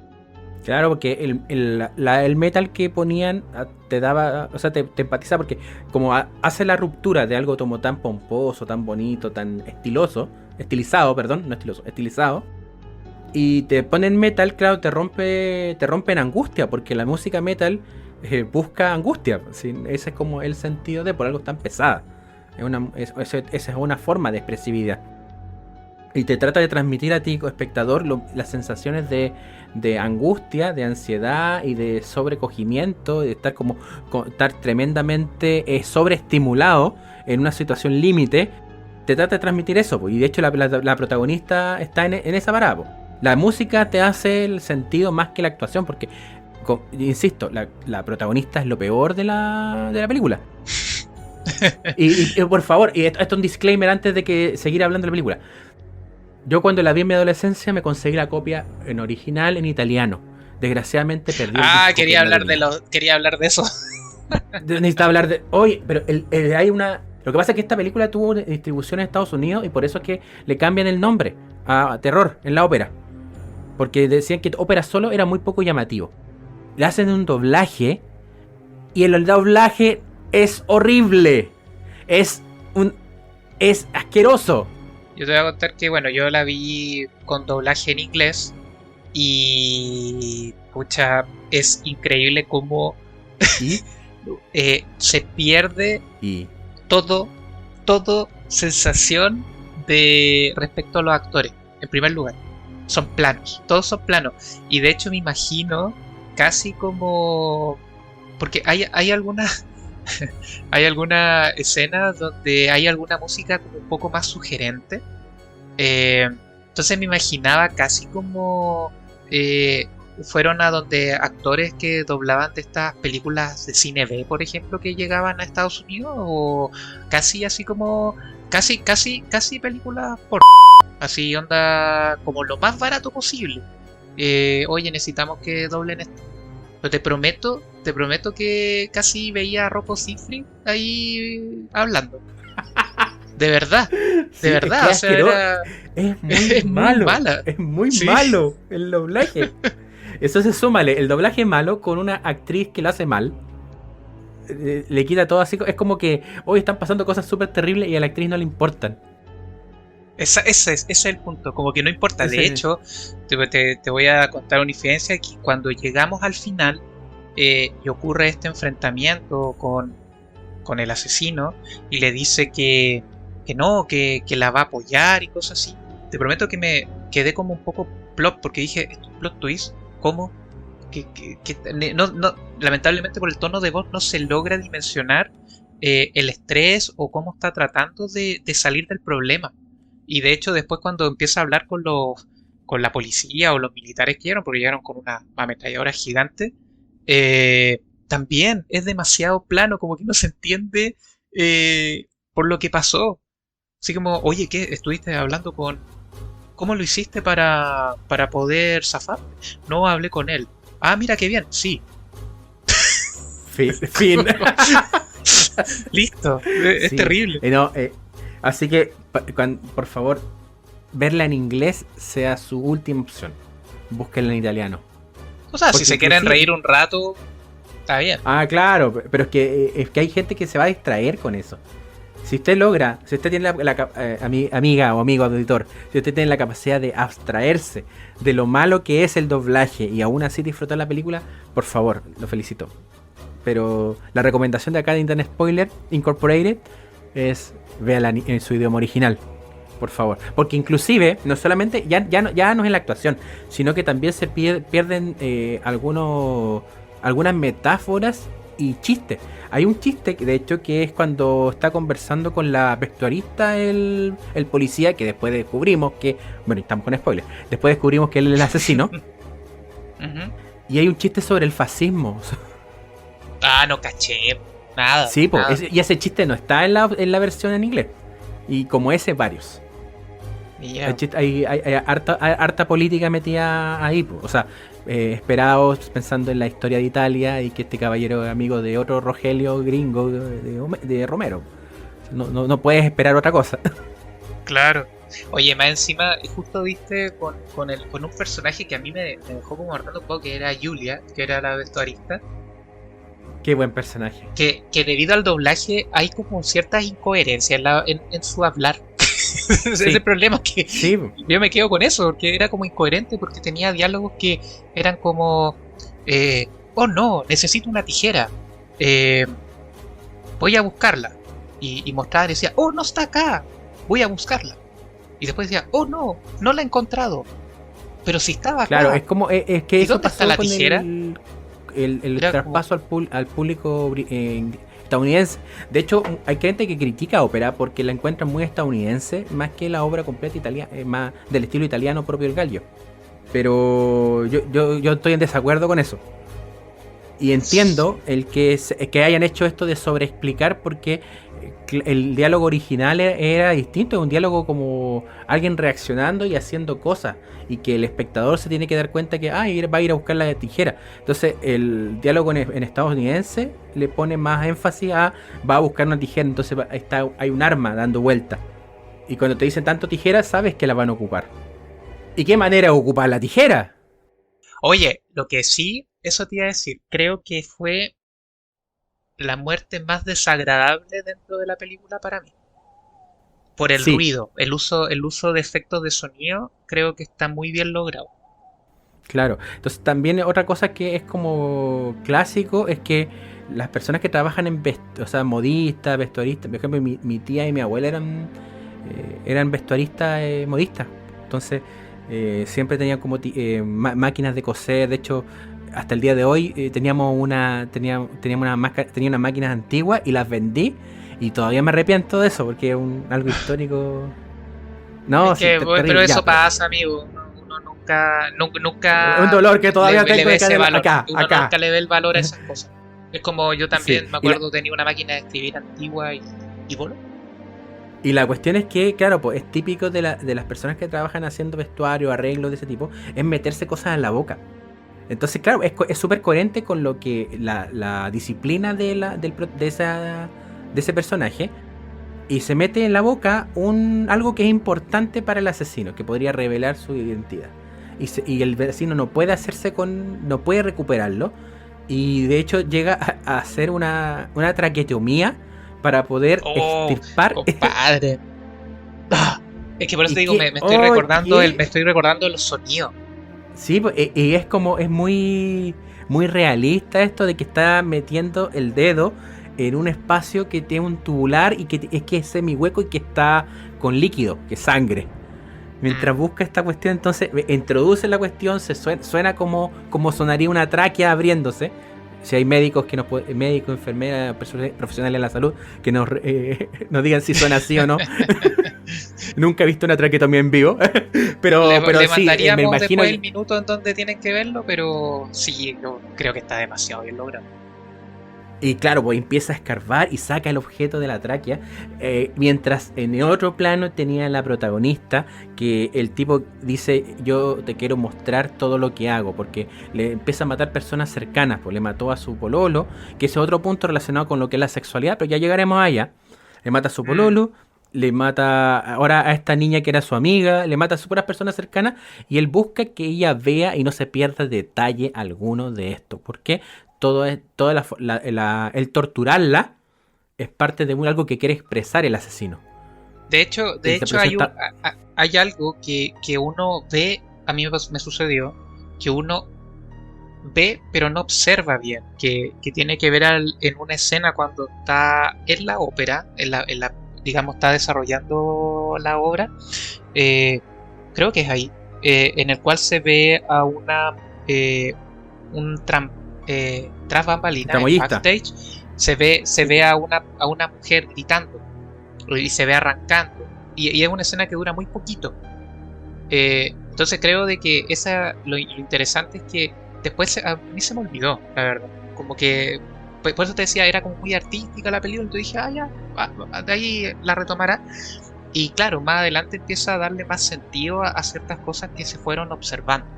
S1: Claro, porque el metal que ponían te daba, o sea, te empatiza, porque como hace la ruptura de algo como tan pomposo, tan bonito, tan estilizado, y te ponen metal, claro, te rompe en angustia, porque la música metal busca angustia. ¿Sí? Ese es como el sentido de por algo tan pesada. Esa es una forma de expresividad. Y te trata de transmitir a ti, como espectador, las sensaciones de angustia, de ansiedad y de sobrecogimiento, de estar estar tremendamente sobreestimulado en una situación límite. Te trata de transmitir eso, y de hecho la protagonista está en esa parada, po. La música te hace el sentido más que la actuación, porque, insisto, la protagonista es lo peor de la película. y por favor, y esto es un disclaimer antes de que seguir hablando de la película. Yo cuando la vi en mi adolescencia me conseguí la copia en original en italiano. Desgraciadamente perdí el disco
S2: quería hablar de eso.
S1: Necesitaba hablar de... Oye, pero hay una... Lo que pasa es que esta película tuvo distribución en Estados Unidos y por eso es que le cambian el nombre a Terror en la ópera. Porque decían que ópera solo era muy poco llamativo. Le hacen un doblaje y el doblaje es horrible. Es asqueroso.
S2: Yo te voy a contar que, bueno, yo la vi con doblaje en inglés y... pucha, es increíble cómo se pierde todo sensación de respecto a los actores. En primer lugar, son planos, todos son planos. Y de hecho me imagino casi como... porque hay algunas... hay alguna escena donde hay alguna música como un poco más sugerente. Entonces me imaginaba casi como fueron a donde actores que doblaban de estas películas de cine B, por ejemplo, que llegaban a Estados Unidos, o casi así como casi películas por así onda como lo más barato posible. Oye, necesitamos que doblen esto. Pero te prometo que casi veía a Rocco Siffrinn ahí hablando. De verdad,
S1: sí,
S2: o sea,
S1: es muy malo. Es muy malo el doblaje. Eso se súmale, el doblaje malo con una actriz que lo hace mal. Le quita todo así. Es como que hoy están pasando cosas súper terribles y a la actriz no le importan.
S2: Ese es el punto, como que no importa. De hecho, te voy a contar una infidencia que cuando llegamos al final y ocurre este enfrentamiento con el asesino y le dice que la va a apoyar y cosas así, te prometo que me quedé como un poco plot, porque dije, ¿esto es plot twist? ¿Cómo? No, lamentablemente por el tono de voz no se logra dimensionar el estrés o cómo está tratando de salir del problema. Y de hecho después cuando empieza a hablar con la policía o los militares que llegaron, porque llegaron con una ametralladora gigante, también es demasiado plano, como que no se entiende por lo que pasó. Así como, oye, ¿qué? ¿Estuviste hablando con...? ¿Cómo lo hiciste para poder zafar? No, hablé con él. Ah, mira qué bien, sí.
S1: Fin.
S2: Listo, es terrible.
S1: Así que, por favor, verla en inglés sea su última opción. Búsquenla en italiano.
S2: O sea, porque si se quieren reír un rato, está bien.
S1: Ah, claro, pero es que hay gente que se va a distraer con eso. Si usted tiene amiga o amigo auditor, si usted tiene la capacidad de abstraerse de lo malo que es el doblaje y aún así disfrutar la película, por favor, lo felicito. Pero la recomendación de acá de Internet Spoiler Incorporated es véala en su idioma original, por favor. Porque inclusive, no solamente, ya no es en la actuación, sino que también se pierden algunas metáforas y chistes. Hay un chiste, de hecho, que es cuando está conversando con la vestuarista el policía, que después descubrimos que... Bueno, estamos con spoilers. Después descubrimos que él es el asesino. Uh-huh. Y hay un chiste sobre el fascismo.
S2: Ah, no caché. Nada.
S1: Sí,
S2: nada.
S1: Y ese chiste no está en la versión en inglés. Y como ese, varios. Yeah. Hay harta política metida ahí, o sea, esperados pensando en la historia de Italia y que este caballero es amigo de otro Rogelio gringo de Romero. No puedes esperar otra cosa.
S2: Claro. Oye, más encima, justo viste con un personaje que a mí me dejó como marcando un poco, que era Julia, que era la vestuarista.
S1: Qué buen personaje.
S2: Que debido al doblaje hay como ciertas incoherencias en su hablar. Sí. Ese problema que sí. Yo me quedo con eso, porque era como incoherente, porque tenía diálogos que eran como oh no, necesito una tijera, voy a buscarla, y mostraba y decía, oh no está acá, voy a buscarla, Y después decía, oh no, no la he encontrado. Pero si estaba acá.
S1: Claro, es como es que
S2: ¿Y
S1: eso
S2: dónde está la
S1: con
S2: tijera?
S1: el
S2: Era
S1: traspaso al público estadounidense. De hecho, hay gente que critica ópera porque la encuentran muy estadounidense, más que la obra completa italiana, más del estilo italiano propio del Gallo. Pero yo estoy en desacuerdo con eso. Y entiendo que hayan hecho esto de sobreexplicar porque el diálogo original era distinto, es un diálogo como alguien reaccionando y haciendo cosas, y que el espectador se tiene que dar cuenta que va a ir a buscar la tijera. Entonces el diálogo en estadounidense le pone más énfasis a va a buscar una tijera, entonces hay un arma dando vuelta. Y cuando te dicen tanto tijera, sabes que la van a ocupar. ¿Y qué manera de ocupar la tijera?
S2: Oye, lo que sí, eso te iba a decir, creo que fue la muerte más desagradable dentro de la película para mí. Por el
S1: Sí,
S2: ruido, el uso de efectos de sonido, creo que está muy bien logrado.
S1: claro. Entonces también otra cosa que es como clásico es que las personas que trabajan o sea, modistas, vestuaristas, por ejemplo, mi tía y mi abuela eran vestuaristas modistas. Entonces siempre tenían como máquinas de coser. De hecho, hasta el día de hoy teníamos tenía unas máquinas antiguas y las vendí. Y todavía me arrepiento de eso porque es algo histórico.
S2: Es
S1: No, sí,
S2: que, pero
S1: terrible,
S2: eso
S1: ya, pero
S2: pasa, amigo. Uno nunca,
S1: un
S2: nunca
S1: dolor que todavía
S2: le
S1: tengo
S2: ve
S1: de
S2: ese
S1: cadera
S2: valor.
S1: acá,
S2: Uno
S1: acá.
S2: nunca le ve el valor a esas cosas. Es como yo
S1: Sí,
S2: también me acuerdo tenía una máquina de escribir antigua y voló.
S1: y la cuestión es que, claro, pues es típico de las personas que trabajan haciendo vestuario, arreglos de ese tipo, es meterse cosas en la boca. Entonces, claro, es súper coherente con lo que la disciplina de ese personaje. Y se mete en la boca algo que es importante para el asesino, que podría revelar su identidad. Y el vecino no puede no puede recuperarlo. Y de hecho llega a hacer una traqueotomía para poder
S2: Oh,
S1: extirpar.
S2: compadre. Ah, es que por eso
S1: Y
S2: te digo,
S1: que,
S2: me estoy recordando me
S1: oye,
S2: estoy recordando los sonidos.
S1: sí, y es muy, muy realista esto de que está metiendo el dedo en un espacio que tiene un tubular y que es semihueco y que está con líquido, que es sangre.
S2: Mm.
S1: Mientras busca esta cuestión, entonces introduce la cuestión, suena como sonaría una tráquea abriéndose. Si hay médicos médicos, enfermeras, profesionales de la salud, que nos digan si suena así o no. Nunca he visto una traqueotomía en vivo. pero
S2: Le
S1: sí, me
S2: mandaríamos
S1: imagino
S2: después el
S1: que.
S2: minuto en donde tienen que verlo, pero sí, yo creo que está demasiado bien logrado.
S1: Y claro, pues empieza a escarbar y saca el objeto de la tráquea. Mientras en el otro plano tenía la protagonista, que el tipo dice: yo te quiero mostrar todo lo que hago. Porque le empieza a matar personas cercanas. Pues le mató a su pololo, que es otro punto relacionado con lo que es la sexualidad, pero ya llegaremos allá. Le mata a su
S2: Mm.
S1: pololo. Le mata ahora a esta niña que era su amiga. Le mata a sus puras personas cercanas. Y él busca que ella vea y no se pierda detalle alguno de esto. ¿Por qué? El torturarla es parte de algo que quiere expresar el asesino.
S2: De
S1: Y se
S2: hecho hay
S1: presenta.
S2: hay algo que uno ve, a mí me sucedió, que uno ve pero no observa bien, que tiene que ver en una escena cuando está en la ópera, digamos, está desarrollando la obra, eh, creo que es ahí, en el cual se ve a eh, un tras bambalinas en
S1: Tramoyista.
S2: backstage, se
S1: Sí,
S2: ve a una mujer gritando y se ve arrancando. Y es una escena que dura muy poquito. Entonces creo de que lo interesante es que después a mí se me olvidó, la verdad. Como que, por eso te decía, era como muy artística la película, entonces dije, ya, de ahí la retomará. Y claro, más adelante empieza a darle más sentido a ciertas cosas que se fueron observando.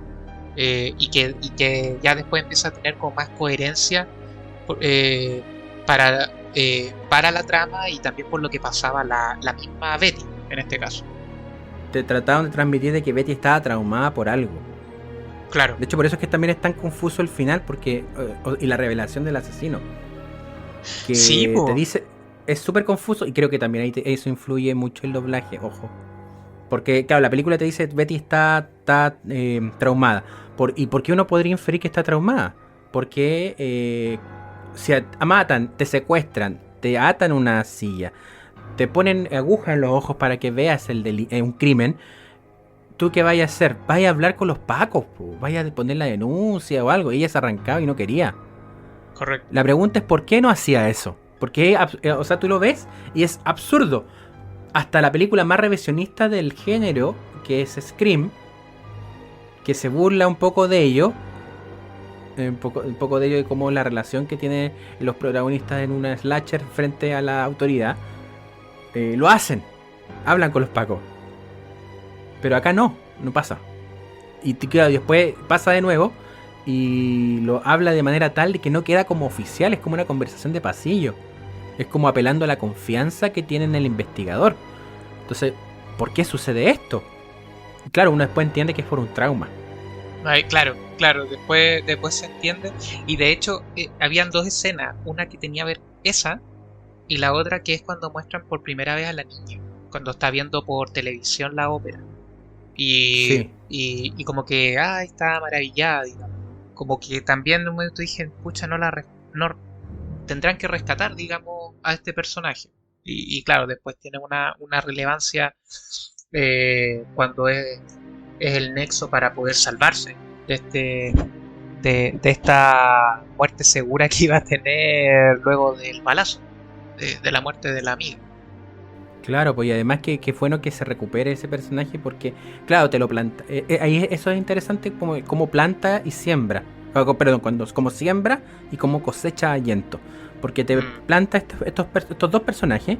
S2: Y que ya después empieza a tener como más coherencia eh, para la trama y también por lo que pasaba la misma Betty en este caso.
S1: te trataron de transmitir de que Betty estaba traumada por algo.
S2: Claro,
S1: De hecho, por eso es que también es tan confuso el final y la revelación del asesino.
S2: sí,
S1: Que te
S2: po.
S1: dice. Es súper confuso y creo que también eso influye mucho el doblaje, ojo. Porque, claro, la película te dice Betty está traumada. ¿Y por qué uno podría inferir que está traumada? Porque si matan, te secuestran, te atan a una silla, te ponen agujas en los ojos para que veas un crimen, ¿tú qué vayas a hacer? Vaya a hablar con los pacos, po. Vaya a poner la denuncia o algo. Ella se arrancaba y no quería.
S2: Correcto.
S1: La pregunta es ¿por qué no hacía eso? Porque, o sea, tú lo ves y es absurdo. Hasta la película más revisionista del género, que es Scream, que se burla un poco de ello, un poco de ello y como la relación que tienen los protagonistas en una slasher frente a la autoridad, lo hacen, hablan con los pacos. Pero acá no pasa. Y claro, después pasa de nuevo y lo habla de manera tal de que no queda como oficial, es como una conversación de pasillo. Es como apelando a la confianza que tiene en el investigador. Entonces, ¿por qué sucede esto? Y claro, uno después entiende que es por un trauma.
S2: Ay, claro, después se entiende. Y de hecho, habían dos escenas, una que tenía que ver esa, y la otra que es cuando muestran por primera vez a la niña, cuando está viendo por televisión la ópera. Y,
S1: Sí.
S2: y como que, está maravillada, digamos. Como que también en un momento dije, pucha, no tendrán que rescatar, digamos, a este personaje. Y claro, después tiene una relevancia cuando es el nexo para poder salvarse de esta muerte segura que iba a tener luego del balazo, de la muerte de la amiga.
S1: Claro, pues y además que bueno que se recupere ese personaje porque, claro, te lo planta. Ahí eso es interesante como planta y siembra. Perdón, como siembra y como cosecha allento. Porque te planta estos dos personajes,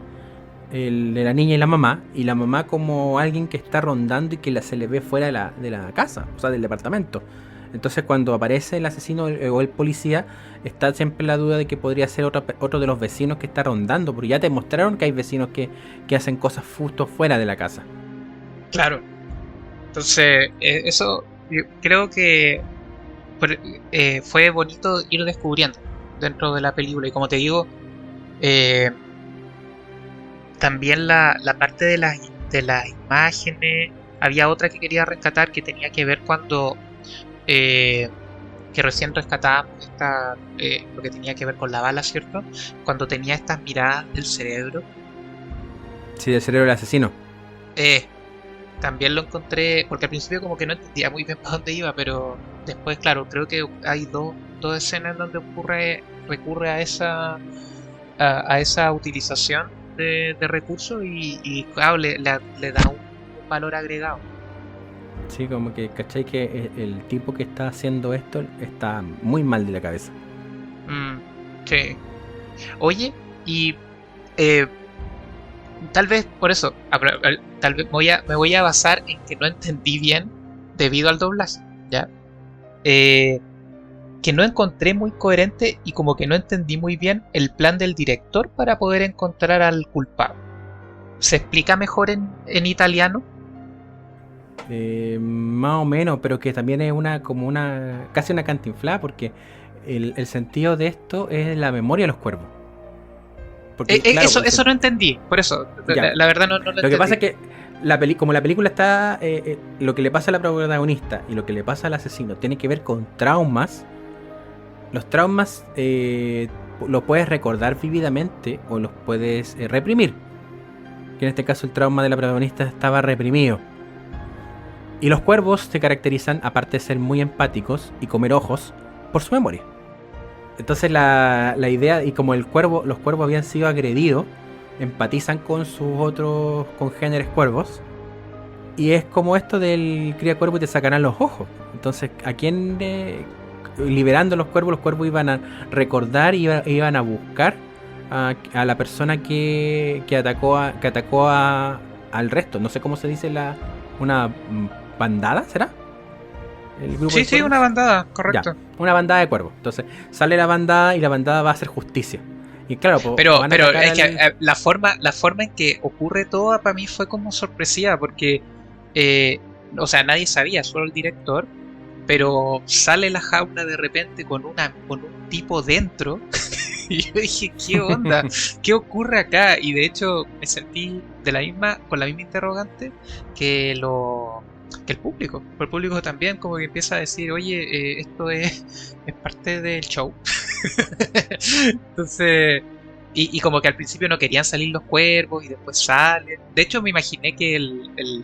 S1: el de la niña y la mamá como alguien que está rondando y que se le ve fuera de la casa, o sea, del departamento. Entonces cuando aparece el asesino o el policía, está siempre la duda de que podría ser otro de los vecinos que está rondando, porque ya te mostraron que hay vecinos que hacen cosas justo fuera de la casa.
S2: Claro. Entonces, eso yo creo que fue bonito ir descubriendo dentro de la película. Y como te digo, también la parte de las imágenes. Había otra que quería rescatar que tenía que ver cuando que recién rescatábamos lo que tenía que ver con la bala, ¿cierto? Cuando tenía estas miradas del cerebro.
S1: Sí, del cerebro del asesino.
S2: También lo encontré, porque al principio como que no entendía muy bien para dónde iba, pero después, claro, creo que hay dos escenas donde recurre a esa utilización de recursos y claro, le da un valor agregado.
S1: Sí, como que, ¿cachai? Que el tipo que está haciendo esto está muy mal de la cabeza.
S2: Sí. Oye, y tal vez por eso, tal vez me voy a basar en que no entendí bien debido al doblaje, ¿ya? Que no encontré muy coherente y como que no entendí muy bien el plan del director para poder encontrar al culpable. ¿Se explica mejor en italiano?
S1: Más o menos, pero que también es casi una cantinflada, porque el sentido de esto es la memoria de los cuervos. Porque, claro,
S2: eso no entendí, por eso, la verdad no lo entendí.
S1: Lo que pasa es que como la película está, lo que le pasa a la protagonista y lo que le pasa al asesino tiene que ver con traumas. Los traumas los puedes recordar vívidamente o los puedes reprimir. Que en este caso el trauma de la protagonista estaba reprimido. Y los cuervos se caracterizan, aparte de ser muy empáticos y comer ojos, por su memoria. Entonces la idea, y como los cuervos habían sido agredidos, empatizan con sus otros congéneres cuervos. Y es como esto del cría cuervo y te sacarán los ojos. Entonces, ¿a quién liberando los cuervos iban a recordar y iban a buscar a la persona que atacó al resto? No sé cómo se dice una bandada, ¿será?
S2: El grupo sí, una bandada, correcto.
S1: Ya, una bandada de cuervos. Entonces sale la bandada y la bandada va a hacer justicia. Y claro,
S2: pero es que la forma en que ocurre todo para mí fue como sorpresiva, porque o sea, nadie sabía, solo el director, pero sale la jaula de repente con un tipo dentro. Y yo dije, ¿qué onda? ¿Qué ocurre acá? Y de hecho me sentí con la misma interrogante que el público. El público también como que empieza a decir, oye, esto es parte del show. Entonces, Y como que al principio no querían salir los cuervos y después salen. De hecho, me imaginé que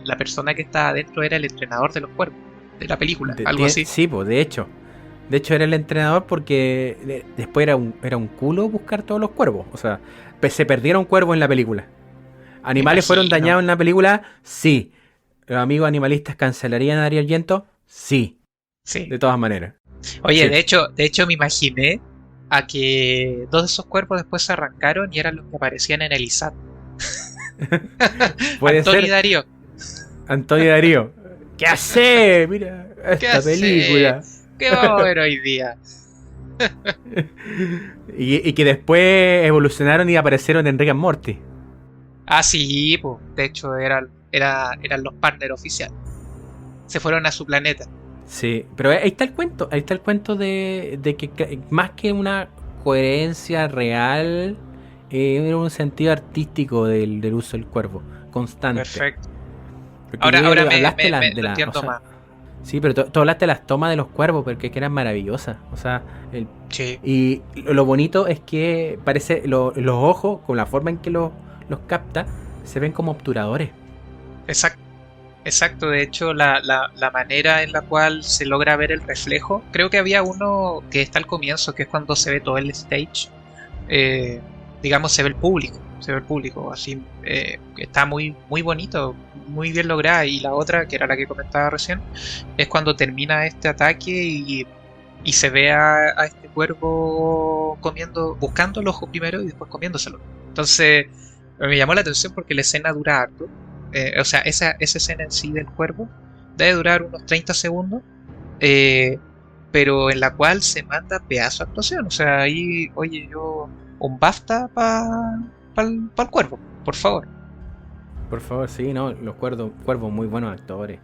S2: la persona que estaba adentro era el entrenador de los cuervos, de la película, algo así.
S1: Sí, pues de hecho. De hecho era el entrenador porque después era un culo buscar todos los cuervos. O sea, se perdieron cuervos en la película. ¿Animales fueron dañados en la película? Sí. ¿Los amigos animalistas cancelarían a Darío Argento? Sí.
S2: Sí.
S1: De todas maneras.
S2: Oye,
S1: Sí.
S2: de hecho me imaginé a que dos de esos cuerpos después se arrancaron y eran los que aparecían en el ISAT.
S1: Puede
S2: Antonio
S1: ser.
S2: y Darío.
S1: Antonio y Darío. ¿Qué hace? Mira
S2: ¿Qué
S1: esta película.
S2: hace? ¿Qué vamos a ver hoy día?
S1: Y que después evolucionaron y aparecieron en Rick and Morty.
S2: Ah, sí, pues. De hecho, eran los partners oficiales. Se fueron a su planeta.
S1: Sí, pero ahí está el cuento. Ahí está el cuento de que más que una coherencia real, era un sentido artístico del uso del cuervo. Constante.
S2: Perfecto.
S1: Porque
S2: Ahora
S1: yo
S2: me
S1: hablaste
S2: lo entiendo más.
S1: Sí, pero tú hablaste de las tomas de los cuervos porque que eran maravillosas. O sea,
S2: Sí.
S1: y lo bonito es que parece los ojos, con la forma en que los capta, se ven como obturadores.
S2: Exacto. Exacto, de hecho la manera en la cual se logra ver el reflejo, creo que había uno que está al comienzo, que es cuando se ve todo el stage, digamos se ve el público, así, está muy, muy bonito, muy bien lograda, y la otra, que era la que comentaba recién, es cuando termina este ataque y se ve a este cuervo comiendo, buscando el ojo primero y después comiéndoselo. Entonces me llamó la atención porque la escena dura harto. O sea, esa escena en sí del cuervo debe durar unos 30 segundos, pero en la cual se manda pedazo de actuación. O sea, ahí, oye, yo, un BAFTA para el cuervo, por favor.
S1: Por favor, sí, no, los cuervos muy buenos actores.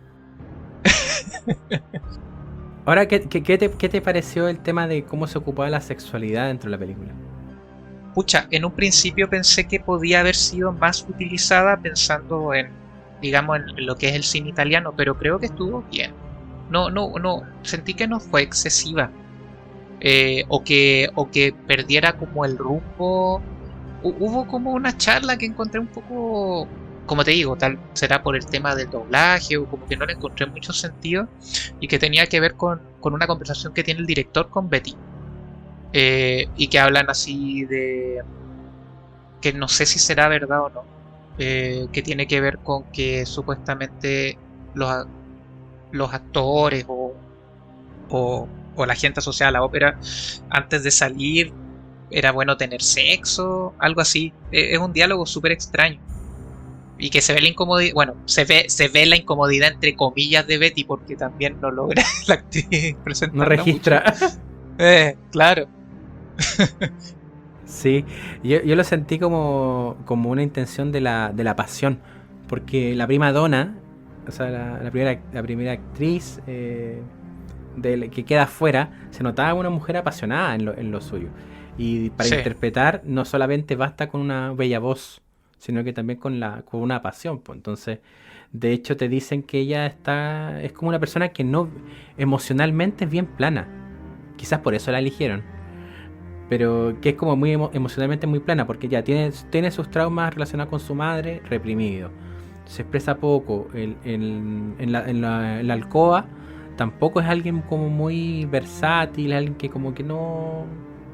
S1: Ahora, ¿qué te pareció el tema de cómo se ocupaba la sexualidad dentro de la película?
S2: Pucha, en un principio pensé que podía haber sido más utilizada pensando en, digamos, en lo que es el cine italiano, pero creo que estuvo bien. No, sentí que no fue excesiva. O que perdiera como el rumbo. Hubo como una charla que encontré un poco, como te digo, tal será por el tema del doblaje o como que no le encontré mucho sentido y que tenía que ver con una conversación que tiene el director con Betty. Y que hablan así de que no sé si será verdad o no, que tiene que ver con que supuestamente los actores o la gente asociada a la ópera antes de salir era bueno tener sexo, algo así. Es un diálogo súper extraño y que se ve la incomodidad, bueno, se ve la incomodidad entre comillas de Betty porque también no logra la actriz presentarla
S1: No registra.
S2: claro.
S1: Sí, yo lo sentí como una intención de la pasión, porque la prima donna, o sea, la primera actriz que queda afuera, se notaba una mujer apasionada en lo suyo. Y para
S2: Sí.
S1: interpretar no solamente basta con una bella voz, sino que también con una pasión. Pues. Entonces, de hecho te dicen que ella es como una persona que no emocionalmente es bien plana. Quizás por eso la eligieron. Pero que es como muy emocionalmente muy plana, porque ya tiene sus traumas relacionados con su madre reprimido. Se expresa poco. En la alcoba tampoco es alguien como muy versátil, alguien que como que no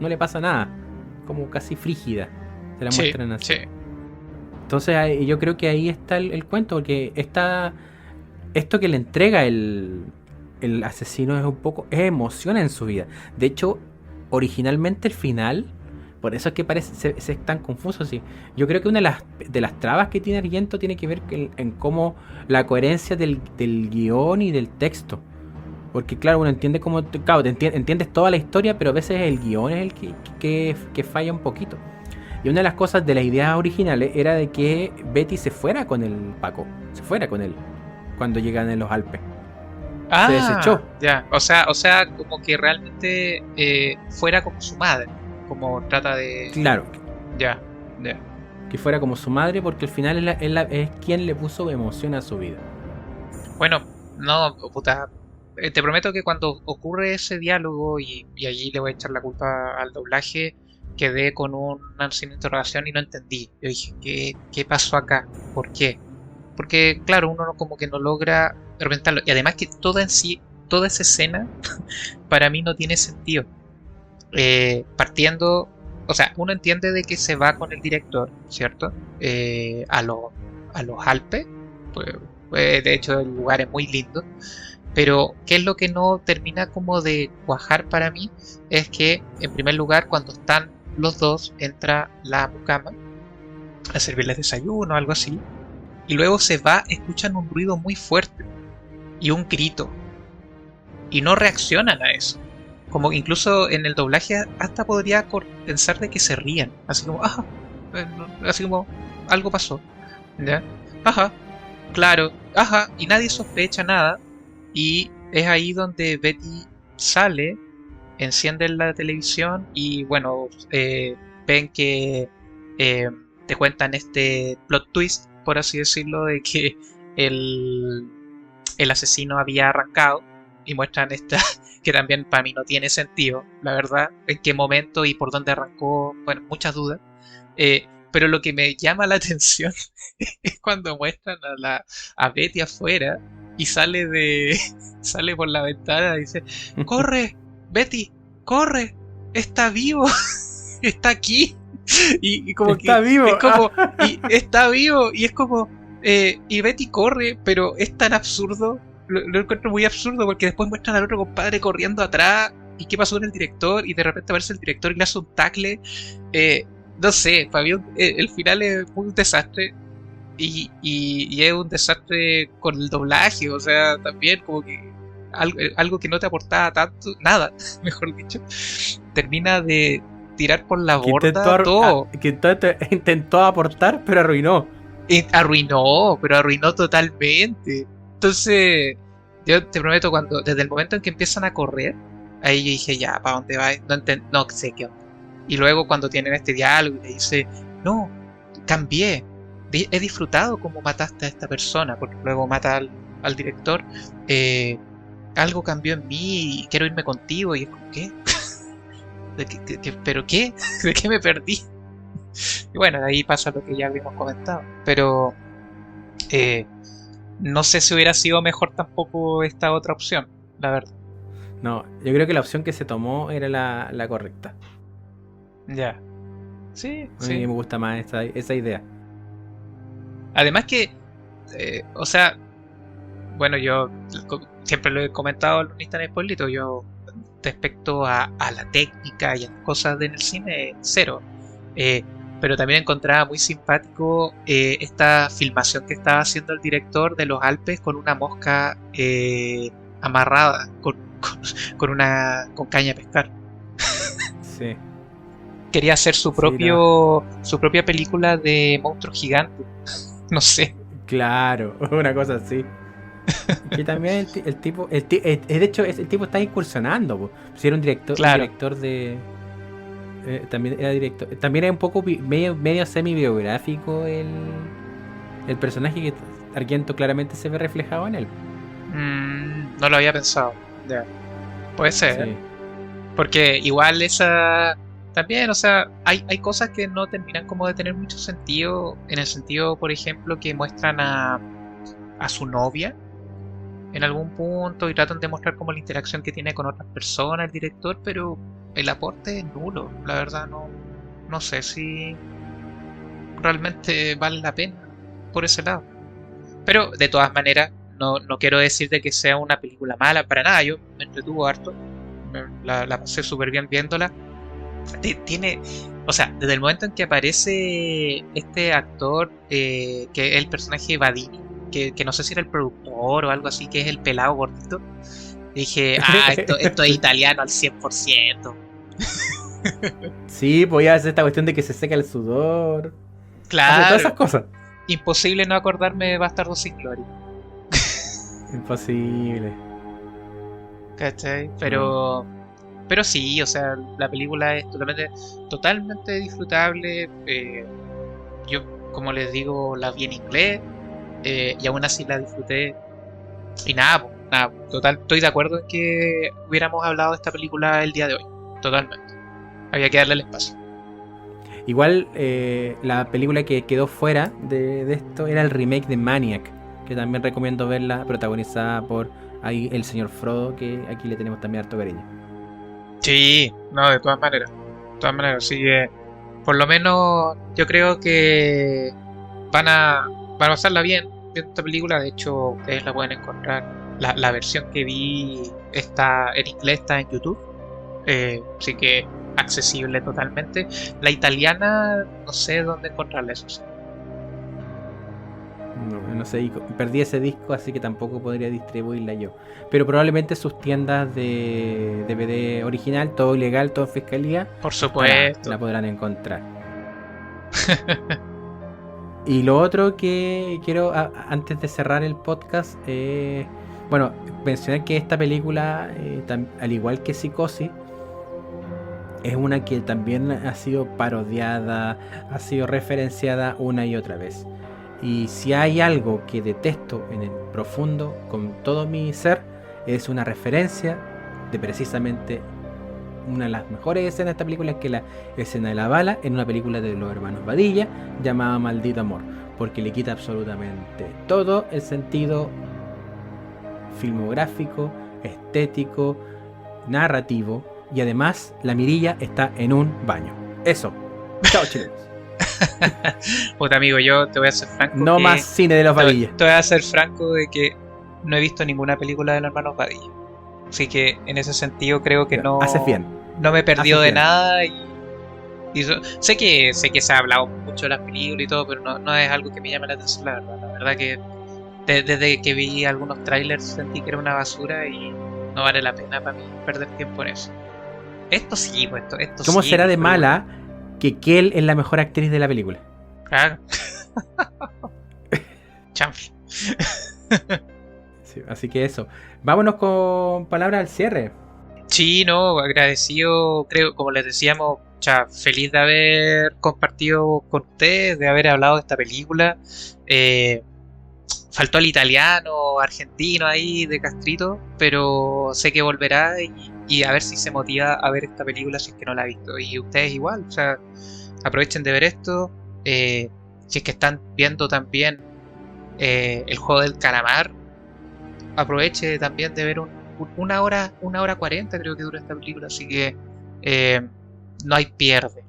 S1: le pasa nada. Como casi frígida. Se la muestran así.
S2: Sí.
S1: Entonces yo creo que ahí está el cuento, porque esto que le entrega el asesino es emoción en su vida. De hecho, originalmente el final, por eso es que parece se es tan confuso. Sí. Yo creo que una de las trabas que tiene Argento tiene que ver en cómo la coherencia del guión y del texto. Porque claro, uno entiende cómo, claro, entiendes toda la historia, pero a veces el guión es el que falla un poquito. Y una de las cosas de las ideas originales era de que Betty se fuera con el Paco, se fuera con él cuando llegan en los Alpes. Se desechó.
S2: Ya. O sea, como que realmente fuera como su madre, como trata de.
S1: Claro,
S2: Ya.
S1: que fuera como su madre, porque al final es quien le puso emoción a su vida.
S2: Bueno, no, puta. Te prometo que cuando ocurre ese diálogo y allí le voy a echar la culpa al doblaje, quedé con un signo de interrogación y no entendí. Yo dije, ¿qué pasó acá? ¿Por qué? Porque, claro, uno como que no logra reventarlo. Y además que toda en sí, toda esa escena, para mí no tiene sentido. Partiendo, o sea, uno entiende de que se va con el director, ¿cierto? A los Alpes. Pues, de hecho, el lugar es muy lindo. Pero, ¿qué es lo que no termina como de cuajar para mí? Es que, en primer lugar, cuando están los dos, entra la mucama a servirles desayuno o algo así. Y luego se va, escuchan un ruido muy fuerte y un grito. Y no reaccionan a eso. Como incluso en el doblaje hasta podría pensar de que se rían. Así como, ajá, así como, algo pasó. ¿Ya? Ajá, claro, ajá, y nadie sospecha nada. Y es ahí donde Betty sale, enciende la televisión y bueno, ven que eh, te cuentan este plot twist, por así decirlo, de que el, el asesino había arrancado y muestran esta que también para mí no tiene sentido, la verdad, en qué momento y por dónde arrancó, bueno, muchas dudas. Pero lo que me llama la atención es cuando muestran a Betty afuera y sale por la ventana y dice, corre, Betty, corre, está vivo, está aquí. Y como
S1: está
S2: que
S1: vivo.
S2: es como, y está vivo, y es como, y Betty corre, pero es tan absurdo, lo encuentro muy absurdo porque después muestran al otro compadre corriendo atrás. ¿Y qué pasó con el director? Y de repente aparece el director y le hace un tackle. No sé, para mí el final es muy un desastre. Y es un desastre con el doblaje, o sea, también como que algo que no te aportaba tanto, nada, mejor dicho, termina de tirar por la borda todo.
S1: Que intentó aportar, pero arruinó.
S2: Y arruinó, pero arruinó totalmente. Entonces, yo te prometo, desde el momento en que empiezan a correr, ahí yo dije, ya, ¿para dónde va? No sé qué onda. Y luego cuando tienen este diálogo y le dice, no, cambié, he disfrutado como mataste a esta persona, porque luego mata al director, algo cambió en mí y quiero irme contigo. Y es como, ¿qué? ¿Pero qué? ¿De qué me perdí? Y bueno, de ahí pasa lo que ya habíamos comentado. Pero no sé si hubiera sido mejor tampoco esta otra opción, la verdad.
S1: No, yo creo que la opción que se tomó era la correcta.
S2: Ya. Sí,
S1: A mí me gusta más esa idea.
S2: Además que, o sea, bueno, yo siempre lo he comentado en Instant Spoilito, yo respecto a la técnica y a las cosas en el cine, cero. Pero también encontraba muy simpático esta filmación que estaba haciendo el director de los Alpes con una mosca amarrada con caña de pescar.
S1: Sí.
S2: Quería hacer su propia película de monstruo gigante. No sé.
S1: Claro, una cosa así. Que también el tipo, de hecho, el tipo está incursionando, po. Si era un director,
S2: Claro.
S1: Un director de, también era director, también era un poco medio semi biográfico el personaje que Argento claramente se ve reflejado en él.
S2: No lo había pensado. Ya. Puede ser.
S1: Sí.
S2: Porque igual esa también, o sea, hay cosas que no terminan como de tener mucho sentido. En el sentido, por ejemplo, que muestran a su novia en algún punto y tratan de mostrar como la interacción que tiene con otras personas el director, pero el aporte es nulo. La verdad no sé si realmente vale la pena por ese lado. Pero de todas maneras, no quiero decir de que sea una película mala para nada. Yo me entretuvo harto, la pasé súper bien viéndola. Tiene, o sea, desde el momento en que aparece este actor, que es el personaje Vadini, que no sé si era el productor o algo así, que es el pelado gordito, dije, esto es italiano al 100%.
S1: Sí, podía hacer esta cuestión de que se seca el sudor.
S2: Claro.
S1: Hace todas esas cosas.
S2: Imposible no acordarme de Bastardo sin Gloria.
S1: Imposible.
S2: ¿Cachai? Pero sí, o sea, la película es totalmente disfrutable. Yo, como les digo, la vi en inglés, y aún así la disfruté. Y nada, total, estoy de acuerdo en que hubiéramos hablado de esta película el día de hoy. Totalmente. Había que darle el espacio.
S1: Igual la película que quedó fuera de esto era el remake de Maniac, que también recomiendo verla, protagonizada por ahí el señor Frodo, que aquí le tenemos también harto cariño.
S2: Sí, no, de todas maneras. De todas maneras, así que por lo menos yo creo que van a pasarla bien viendo esta película. De hecho, ustedes la pueden encontrar. La versión que vi está en inglés, está en YouTube. Así que accesible totalmente. La italiana, no sé dónde encontrarla, eso sí.
S1: No sé, y perdí ese disco, así que tampoco podría distribuirla yo. Pero probablemente sus tiendas de DVD original, todo legal, todo en fiscalía,
S2: Por
S1: estará,
S2: supuesto.
S1: la podrán encontrar. Y lo otro que quiero, antes de cerrar el podcast, bueno, mencionar que esta película, al igual que Psicosis, es una que también ha sido parodiada, ha sido referenciada una y otra vez. Y si hay algo que detesto en el profundo, con todo mi ser, es una referencia de precisamente una de las mejores escenas de esta película, que es la escena de la bala en una película de los hermanos Badilla llamada Maldito Amor, porque le quita absolutamente todo el sentido filmográfico, estético, narrativo, y además la mirilla está en un baño. Eso. Chao, chilenos.
S2: Puta amigo, yo te voy a ser franco.
S1: No
S2: que
S1: más cine de los Badilla.
S2: te voy a ser franco de que no he visto ninguna película de los hermanos Badilla. Así que en ese sentido creo que no,
S1: Haces bien.
S2: no me perdió
S1: Haces
S2: de
S1: bien.
S2: nada sé que se ha hablado mucho de las películas y todo, pero no es algo que me llame la atención, la verdad. La verdad que desde que vi algunos trailers sentí que era una basura y no vale la pena para mí perder tiempo en eso. Esto sí, pues esto
S1: ¿Cómo
S2: sí,
S1: será de
S2: pero bueno,
S1: mala que Kel es la mejor actriz de la película?
S2: claro. Chanfle.
S1: Sí, así que eso. Vámonos con palabras al cierre.
S2: Sí, no, agradecido, creo, como les decíamos, feliz de haber compartido con ustedes, de haber hablado de esta película. Faltó el italiano, argentino ahí de Castrito, pero sé que volverá y a ver si se motiva a ver esta película si es que no la ha visto. Y ustedes igual, o sea, aprovechen de ver esto. Si es que están viendo también el juego del calamar, aproveche también de ver una hora 40 creo que dura esta película, así que no hay pierde.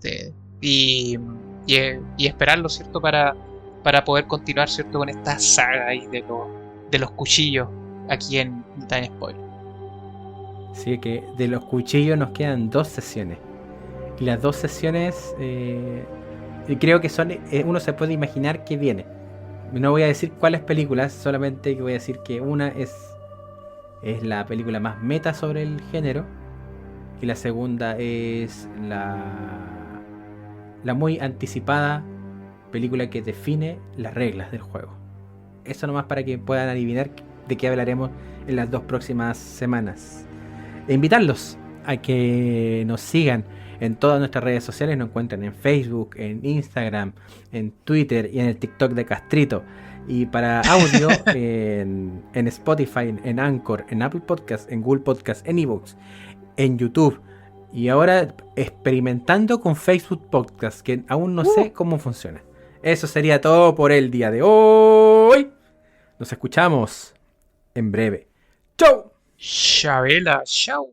S2: Eh, y, y esperarlo, ¿cierto? Para poder continuar, ¿cierto? Con esta saga ahí de los cuchillos aquí en Time Spoiler.
S1: Así que de los cuchillos nos quedan 2 sesiones. Y las 2 sesiones creo que son... uno se puede imaginar que viene. No voy a decir cuáles películas, solamente que voy a decir que una es la película más meta sobre el género. Y la segunda es la muy anticipada película que define las reglas del juego. Eso nomás para que puedan adivinar de qué hablaremos en las 2 próximas semanas. E invitarlos a que nos sigan en todas nuestras redes sociales. Nos encuentran en Facebook, en Instagram, en Twitter y en el TikTok de Castrito. Y para audio en Spotify, en Anchor, en Apple Podcast, en Google Podcast, en eBooks, en YouTube. Y ahora experimentando con Facebook Podcast, que aún no sé cómo funciona. Eso sería todo por el día de hoy. Nos escuchamos en breve. ¡Chau!
S2: Chabela, chau.